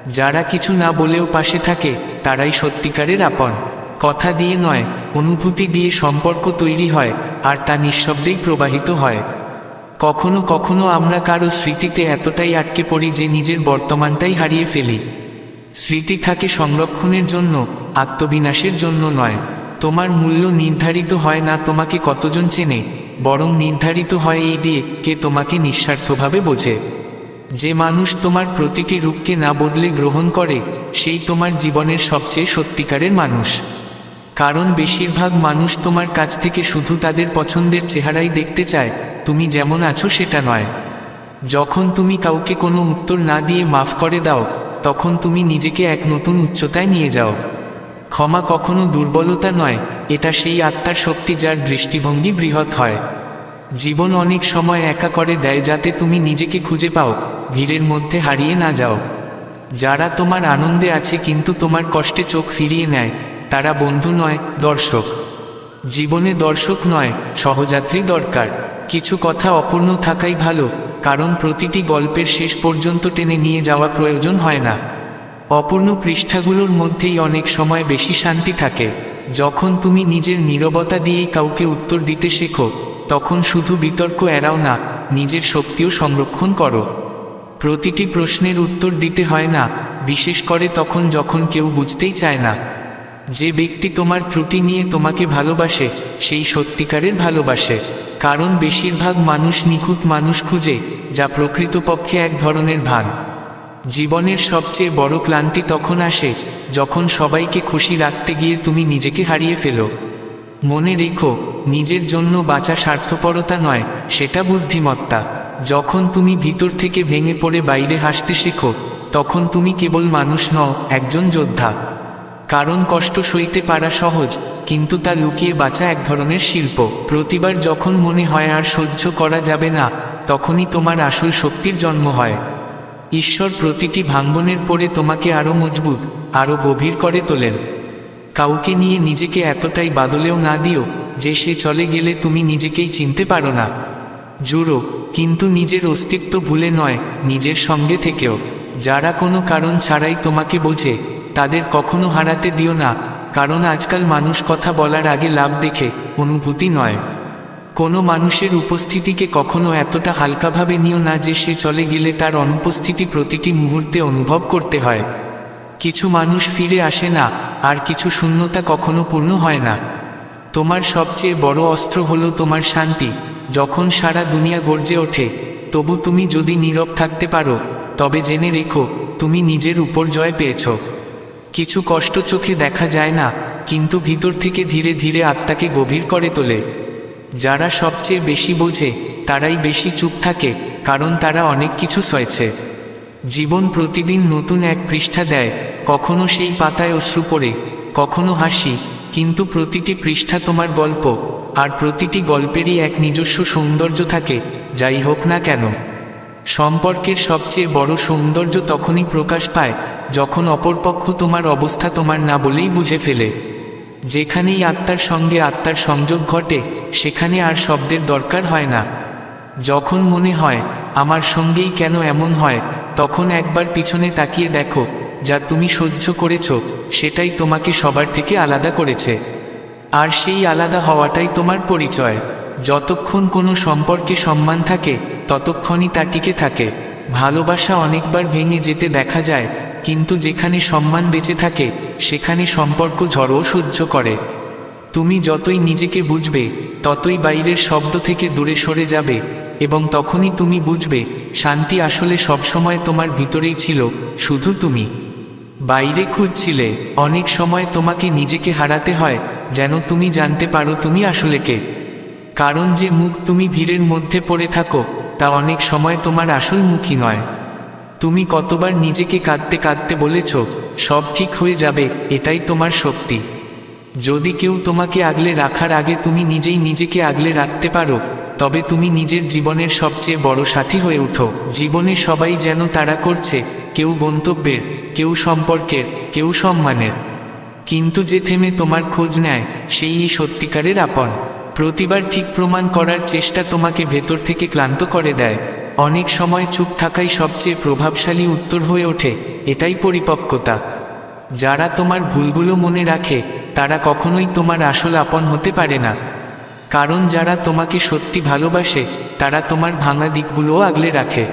যারা কিছু না বলেও পাশে থাকে তারাই সত্যিকারের আপন। কথা দিয়ে নয়, অনুভূতি দিয়ে সম্পর্ক তৈরি হয়, আর তা নিঃশব্দেই প্রবাহিত হয়। কখনো কখনো আমরা কারো স্মৃতিতে এতটাই আটকে পড়ি যে নিজের বর্তমানটাই হারিয়ে ফেলি। স্মৃতি থাকে সংরক্ষণের জন্য, আত্মবিনাশের জন্য নয়। তোমার মূল্য নির্ধারিত হয় না তোমাকে কতজন চেনে, বরং নির্ধারিত হয় এই দিয়ে কে তোমাকে নিঃস্বার্থভাবে বোঝে। যে মানুষ তোমার প্রতিটি রূপকে না বদলে গ্রহণ করে সেই তোমার জীবনের সবচেয়ে সত্যিকারের মানুষ। কারণ বেশিরভাগ মানুষ তোমার কাছ থেকে শুধু তাদের পছন্দের চেহারাই দেখতে চায়, তুমি যেমন আছো সেটা নয়। যখন তুমি কাউকে কোনো উত্তর না দিয়ে মাফ করে দাও, তখন তুমি নিজেকে এক নতুন উচ্চতায় নিয়ে যাও। ক্ষমা কখনো দুর্বলতা নয়, এটা সেই আত্মার শক্তি যার দৃষ্টিভঙ্গি বৃহৎ হয়। জীবন অনেক সময় একা করে দেয় যাতে তুমি নিজেকে খুঁজে পাও, ভিড়ের মধ্যে হারিয়ে না যাও। যারা তোমার আনন্দে আছে কিন্তু তোমার কষ্টে চোখ ফিরিয়ে নেয়, তারা বন্ধু নয়, দর্শক। জীবনে দর্শক নয়, সহযাত্রী দরকার। কিছু কথা অপূর্ণ থাকাই ভালো, কারণ প্রতিটি গল্পের শেষ পর্যন্ত টেনে নিয়ে যাওয়া প্রয়োজন হয় না। অপূর্ণ পৃষ্ঠাগুলোর মধ্যেই অনেক সময় বেশি শান্তি থাকে। যখন তুমি নিজের নীরবতা দিয়েই কাউকে উত্তর দিতে শেখো, তখন শুধু বিতর্ক এড়াও না, নিজের শক্তিও সংরক্ষণ করো। প্রতিটি প্রশ্নের উত্তর দিতে হয় না, বিশেষ করে তখন যখন কেউ বুঝতেই চায় না। যে ব্যক্তি তোমার ত্রুটি নিয়ে তোমাকে ভালোবাসে, সেই সত্যিকারের ভালোবাসে। কারণ বেশিরভাগ মানুষ নিখুঁত মানুষ খুঁজে, যা প্রকৃতপক্ষে এক ধরনের ভান। জীবনের সবচেয়ে বড় ক্লান্তি তখন আসে যখন সবাইকে খুশি রাখতে গিয়ে তুমি নিজেকে হারিয়ে ফেলো। মনে রেখো, নিজের জন্য বাঁচা স্বার্থপরতা নয়, সেটা বুদ্ধিমত্তা। যখন তুমি ভিতর থেকে ভেঙে পড়ে বাইরে হাসতে শেখো, তখন তুমি কেবল মানুষ নও, একজন যোদ্ধা। কারণ কষ্ট সইতে পারা সহজ, কিন্তু তা লুকিয়ে বাঁচা এক ধরনের শিল্প। প্রতিবার যখন মনে হয় আর সহ্য করা যাবে না, তখনই তোমার আসল শক্তির জন্ম হয়। ঈশ্বর প্রতিটি ভাঙ্গনের পরে তোমাকে আরও মজবুত, আরও গভীর করে তোলেন। কাউকে নিয়ে নিজেকে এতটাই বাদলেও না দিও যে সে চলে গেলে তুমি নিজেকেই চিনতে পারো না। জুড়ো, কিন্তু নিজের অস্তিত্ব ভুলে নয়, নিজের সঙ্গে থেকেও। যারা কোনো কারণ ছাড়াই তোমাকে বোঝে, তাদের কখনো হারাতে দিও না, কারণ আজকাল মানুষ কথা বলার আগে লাভ দেখে, অনুভূতি নয়। কোনো মানুষের উপস্থিতিকে কখনো এতটা হালকাভাবে নিও না যে সে চলে গেলে তার অনুপস্থিতি প্রতিটি মুহূর্তে অনুভব করতে হয়। কিছু মানুষ ফিরে আসে না, আর কিছু শূন্যতা কখনো পূর্ণ হয় না। তোমার সবচেয়ে বড় অস্ত্র হলো তোমার শান্তি। যখন সারা দুনিয়া গর্জে ওঠে, তবু তুমি যদি নীরব থাকতে পারো, তবে জেনে রেখো, তুমি নিজের উপর জয় পেয়েছ। কিছু কষ্ট চোখে দেখা যায় না, কিন্তু ভিতর থেকে ধীরে ধীরে আত্মাকে গভীর করে তোলে। যারা সবচেয়ে বেশি বোঝে, তারাই বেশি চুপ থাকে, কারণ তারা অনেক কিছু সয়েছে। জীবন প্রতিদিন নতুন এক পৃষ্ঠা দেয়, কখনো সেই পাতায় অশ্রু পড়ে, কখনো হাসি, কিন্তু প্রতিটি পৃষ্ঠা তোমার গল্প, আর প্রতিটি গল্পেরই এক নিজস্ব সৌন্দর্য থাকে, যাই হোক না কেন। সম্পর্কের সবচেয়ে বড় সৌন্দর্য তখনই প্রকাশ পায় যখন অপরপক্ষ তোমার অবস্থা তোমার না বলেই বুঝে ফেলে। যেখানেই আত্মার সঙ্গে আত্মার সংযোগ ঘটে, সেখানে আর শব্দের দরকার হয় না। যখন মনে হয় আমার সঙ্গেই কেন এমন হয়, তখন একবার পিছনে তাকিয়ে দেখো, যা তুমি সহ্য করেছ সেটাই তোমাকে সবার থেকে আলাদা করেছে। আর সেই আলাদা হওয়াটাই তোমার পরিচয়। যতক্ষণ কোনো সম্পর্কে সম্মান থাকে, ততক্ষণই তা টিকে থাকে। ভালোবাসা অনেকবার ভেঙে যেতে দেখা যায়, কিন্তু যেখানে সম্মান বেঁচে থাকে, সেখানে সম্পর্ক ঝড়ও সহ্য করে। তুমি যতই নিজেকে বুঝবে, ততই বাইরের শব্দ থেকে দূরে সরে যাবে, এবং তখনই তুমি বুঝবে শান্তি আসলে সবসময় তোমার ভিতরেই ছিল, শুধু তুমি বাইরে খুঁজছিলে। অনেক সময় তোমাকে নিজেকে হারাতে হয় যেন তুমি জানতে পারো তুমি আসলে কে। কারণ যে মুখ তুমি ভিড়ের মধ্যে পড়ে থাকো, তা অনেক সময় তোমার আসল মুখই নয়। তুমি কতবার নিজেকে কাঁদতে কাঁদতে বলেছ, সব ঠিক হয়ে যাবে, এটাই তোমার শক্তি। যদি কেউ তোমাকে আগলে রাখার আগে তুমি নিজেই নিজেকে আগলে রাখতে পারো, তবে তুমি নিজের জীবনের সবচেয়ে বড় সাথী হয়ে উঠো। জীবনে সবাই যেন তাড়া করছে, কেউ গন্তব্যের, কেউ সম্পর্কের, কেউ সম্মানের, কিন্তু যে থেমে তোমার খোঁজ নেয়, সেই সত্যিকারের আপন। প্রতিবার ঠিক প্রমাণ করার চেষ্টা তোমাকে ভেতর থেকে ক্লান্ত করে দেয়। অনেক সময় চুপ থাকাই সবচেয়ে প্রভাবশালী উত্তর হয়ে ওঠে, এটাই পরিপক্কতা। যারা তোমার ভুলগুলো মনে রাখে, তারা কখনোই তোমার আসল আপন হতে পারে না। কারণ যারা তোমাকে সত্যি ভালোবাসে, তারা তোমার ভাঙা দিকগুলোও আগলে রাখে।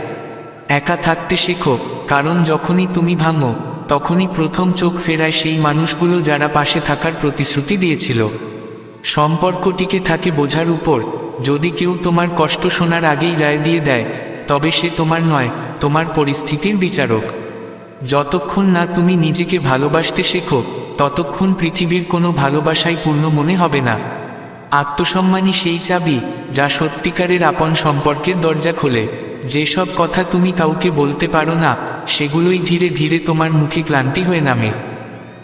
একা থাকতে শেখো, কারণ যখনই তুমি ভাঙো, তখনই প্রথম চোখ ফেরায় সেই মানুষগুলো যারা পাশে থাকার প্রতিশ্রুতি দিয়েছিল। সম্পর্ক টিকে থাকে বোঝার উপর। যদি কেউ তোমার কষ্ট শোনার আগেই রায় দিয়ে দেয়, তবে সে তোমার নয়, তোমার পরিস্থিতির বিচারক। যতক্ষণ না তুমি নিজেকে ভালোবাসতে শেখো, ততক্ষণ পৃথিবীর কোনো ভালোবাসাই পূর্ণ মনে হবে না। আত্মসম্মানই সেই চাবি, যা সত্যিকারের আপন সম্পর্কের দরজা খোলে। যেসব কথা তুমি কাউকে বলতে পারো না, সেগুলোই ধীরে ধীরে তোমার মুখে ক্লান্তি হয়ে নামে।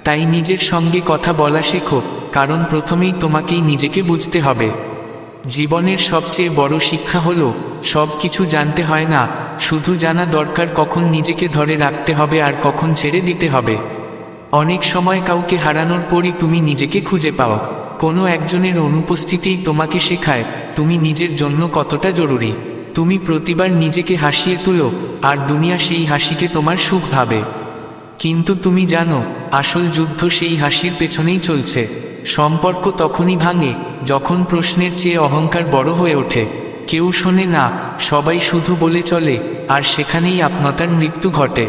তাই নিজের সঙ্গে কথা বলা শেখো, কারণ প্রথমেই তোমাকেই নিজেকে বুঝতে হবে। জীবনের সবচেয়ে বড় শিক্ষা হলো, সব কিছু জানতে হয় না, শুধু জানা দরকার কখন নিজেকে ধরে রাখতে হবে আর কখন ছেড়ে দিতে হবে। অনেক সময় কাউকে হারানোর পরই তুমি নিজেকে খুঁজে পাও। কোনো একজনের অনুপস্থিতিই তোমাকে শেখায় তুমি নিজের জন্য কতটা জরুরি। তুমি প্রতিবার নিজেকে হাসিয়ে তুলো, আর দুনিয়া সেই হাসিকে তোমার সুখ ভাবে। কিন্তু তুমি জানো, আসল যুদ্ধ সেই হাসির পেছনেই চলছে। সম্পর্ক তখনই ভাঙে যখন প্রশ্নের চেয়ে অহংকার বড় হয়ে ওঠে। কেউ শোনে না, সবাই শুধু বলে চলে, আর সেখানেই আপনার মৃত্যু ঘটে।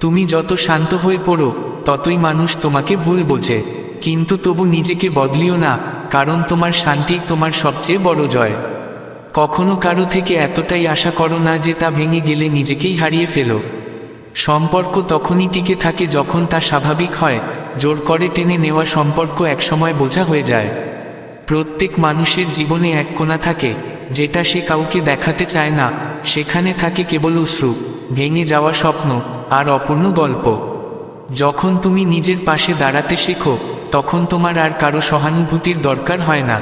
তুমি যত শান্ত হয়ে পড়ো, ততই মানুষ তোমাকে ভুল বোঝে। কিন্তু তবু নিজেকে বদলিও না, কারণ তোমার শান্তি তোমার সবচেয়ে বড় জয়। কখনো কারো থেকে এতটাই আশা করো না যে তা ভেঙে গেলে নিজেকেই হারিয়ে ফেলো। সম্পর্ক তখনই টিকে থাকে যখন তা স্বাভাবিক হয়। জোর করে টেনে নেওয়া সম্পর্ক একসময় বোঝা হয়ে যায়। প্রত্যেক মানুষের জীবনে এক কোণা থাকে, যেটা সে কাউকে দেখাতে চায় না। সেখানে থাকে কেবল অশ্রু, ভেঙে যাওয়া স্বপ্ন, আর অপূর্ণ গল্প। যখন তুমি নিজের পাশে দাঁড়াতে শেখো, তখন তোমার আর কারো সহানুভূতির দরকার হয় না।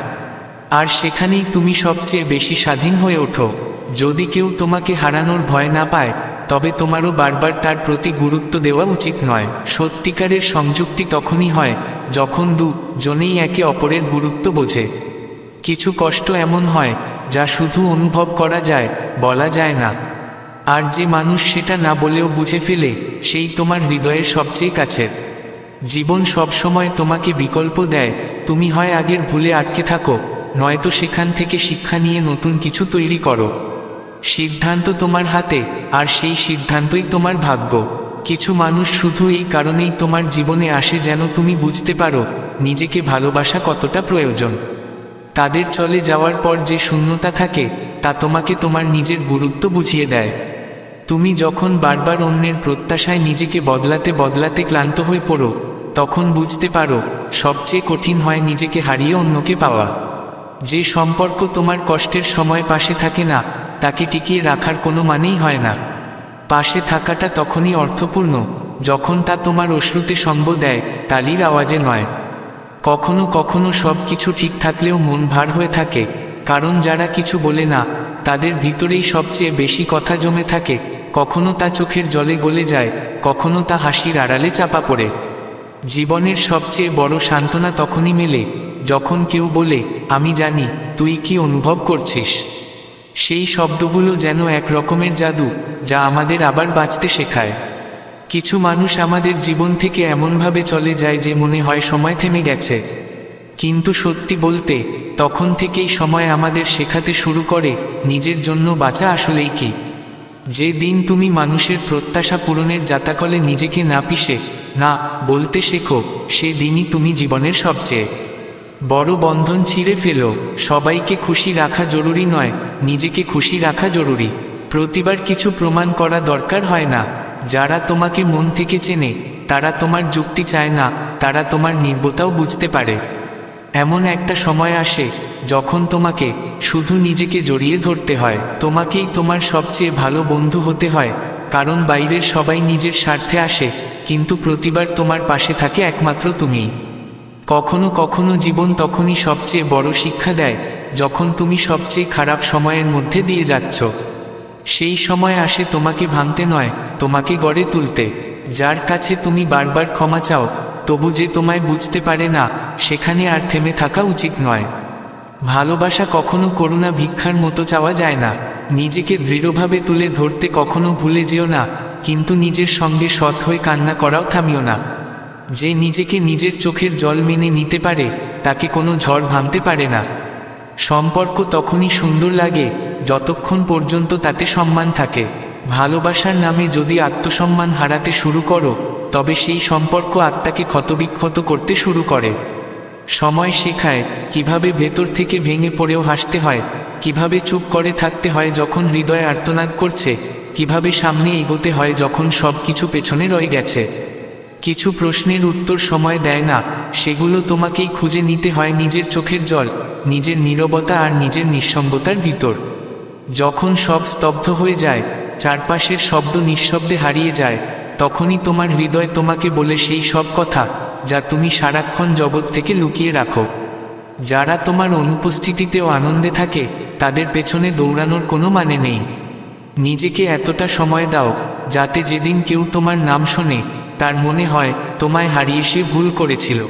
আর সেখানেই তুমি সবচেয়ে বেশি স্বাধীন হয়ে ওঠো। যদি কেউ তোমাকে হারানোর ভয় না পায়, তবে তোমারও বারবার তার প্রতি গুরুত্ব দেওয়া উচিত নয়। সত্যিকারের সংযুক্তি তখনই হয় যখন দুজনেই একে অপরের গুরুত্ব বোঝে। কিছু কষ্ট এমন হয় যা শুধু অনুভব করা যায়, বলা যায় না। আর যে মানুষ সেটা না বলেও বুঝে ফেলে, সেই তোমার হৃদয়ের সবচেয়ে কাছের। জীবন সবসময় তোমাকে বিকল্প দেয়। তুমি হয় আগের ভুলে আটকে থাকো, নয়তো সেখান থেকে শিক্ষা নিয়ে নতুন কিছু তৈরি করো। সিদ্ধান্ত তোমার হাতে, আর সেই সিদ্ধান্তই তোমার ভাগ্য। কিছু মানুষ শুধু এই কারণেই তোমার জীবনে আসে যেন তুমি বুঝতে পারো নিজেকে ভালোবাসা কতটা প্রয়োজন। তাদের চলে যাওয়ার পর যে শূন্যতা থাকে, তা তোমাকে তোমার নিজের গুরুত্ব বুঝিয়ে দেয়। তুমি যখন বারবার অন্যের প্রত্যাশায় নিজেকে বদলাতে বদলাতে ক্লান্ত হয়ে পড়ো, তখন বুঝতে পারো সবচেয়ে কঠিন হয় নিজেকে হারিয়ে অন্যকে পাওয়া। যে সম্পর্ক তোমার কষ্টের সময় পাশে থাকে না, তাকে টিকিয়ে রাখার কোনো মানেই হয় না। পাশে থাকাটা তখনই অর্থপূর্ণ যখন তা তোমার অশ্রুতে সঙ্গ দেয়, তালির আওয়াজে নয়। কখনো কখনো সব কিছু ঠিক থাকলেও মন ভার হয়ে থাকে, কারণ যারা কিছু বলে না, তাদের ভিতরেই সবচেয়ে বেশি কথা জমে থাকে। কখনো তা চোখের জলে গলে যায়, কখনো তা হাসির আড়ালে চাপা পড়ে। জীবনের সবচেয়ে বড় সান্ত্বনা তখনই মেলে যখন কেউ বলে, আমি জানি তুই কি অনুভব করছিস। সেই শব্দগুলো যেন এক রকমের জাদু, যা আমাদের আবার বাঁচতে শেখায়। কিছু মানুষ আমাদের জীবন থেকে এমনভাবে চলে যায় যে মনে হয় সময় থেমে গেছে। কিন্তু সত্যি বলতে, তখন থেকেই সময় আমাদের শেখাতে শুরু করে নিজের জন্য বাঁচা আসলেই কি। যে দিন তুমি মানুষের প্রত্যাশা পূরণের জাতাকলে নিজেকে না পিষে না বলতে শেখো, সে দিনই তুমি জীবনের সবচেয়ে বড় বন্ধন ছিঁড়ে ফেলো। সবাইকে খুশি রাখা জরুরি নয়, নিজেকে খুশি রাখা জরুরি। প্রতিবার কিছু প্রমাণ করা দরকার হয় না। যারা তোমাকে মন থেকে চেনে, তারা তোমার যুক্তি চায় না, তারা তোমার নির্বতাও বুঝতে পারে। এমন একটা সময় আসে যখন তোমাকে শুধু নিজেকে জড়িয়ে ধরতে হয়। তোমাকেই তোমার সবচেয়ে ভালো বন্ধু হতে হয়, কারণ বাইরের সবাই নিজের স্বার্থে আসে, কিন্তু প্রতিবার তোমার পাশে থাকে একমাত্র তুমি। কখনো কখনো জীবন তখনই সবচেয়ে বড় শিক্ষা দেয় যখন তুমি সবচেয়ে খারাপ সময়ের মধ্যে দিয়ে যাচ্ছ। সেই সময় আসে তোমাকে ভাঙতে নয়, তোমাকে গড়ে তুলতে। যার কাছে তুমি বারবার ক্ষমা চাও, তবু যে তোমায় বুঝতে পারে না, সেখানে আর থেমে থাকা উচিত নয়। ভালোবাসা কখনো করুণা ভিক্ষার মতো চাওয়া যায় না। নিজেকে দৃঢ়ভাবে তুলে ধরতে কখনো ভুলে যেও না, কিন্তু নিজের সঙ্গে সৎ হয়ে কান্না করাও থামিও না। যে নিজেকে নিজের চোখের জল মেনে নিতে পারে, তাকে কোনো ঝড় ভাঙতে পারে না। সম্পর্ক তখনই সুন্দর লাগে যতক্ষণ পর্যন্ত তাতে সম্মান থাকে। ভালোবাসার নামে যদি আত্মসম্মান হারাতে শুরু করো, তবে সেই সম্পর্ক আত্মাকে ক্ষতবিক্ষত করতে শুরু করে। সময় শেখায় কিভাবে ভেতর থেকে ভেঙে পড়েও হাসতে হয়, কিভাবে চুপ করে থাকতে হয় যখন হৃদয় আর্তনাদ করছে, কিভাবে সামনে এগোতে হয় যখন সব কিছু পেছনে রয়ে গেছে। কিছু প্রশ্নের উত্তর সময় দেয় না, সেগুলো তোমাকেই খুঁজে নিতে হয় নিজের চোখের জল, নিজের নীরবতা আর নিজের নিঃসঙ্গতার ভিতর। যখন সব স্তব্ধ হয়ে যায়, চারপাশের শব্দ নিঃশব্দে হারিয়ে যায়, তখনই তোমার হৃদয় তোমাকে বলে সেই সব কথা যা তুমি সারাক্ষণ জগৎ থেকে লুকিয়ে রাখো। যারা তোমার অনুপস্থিতিতেও আনন্দে থাকে, তাদের পেছনে দৌড়ানোর কোনো মানে নেই। নিজেকে এতটা সময় দাও যাতে যেদিন কেউ তোমার নাম শোনে, তার মনে হয় তোমায় হারিয়ে সে ভুল করেছিল।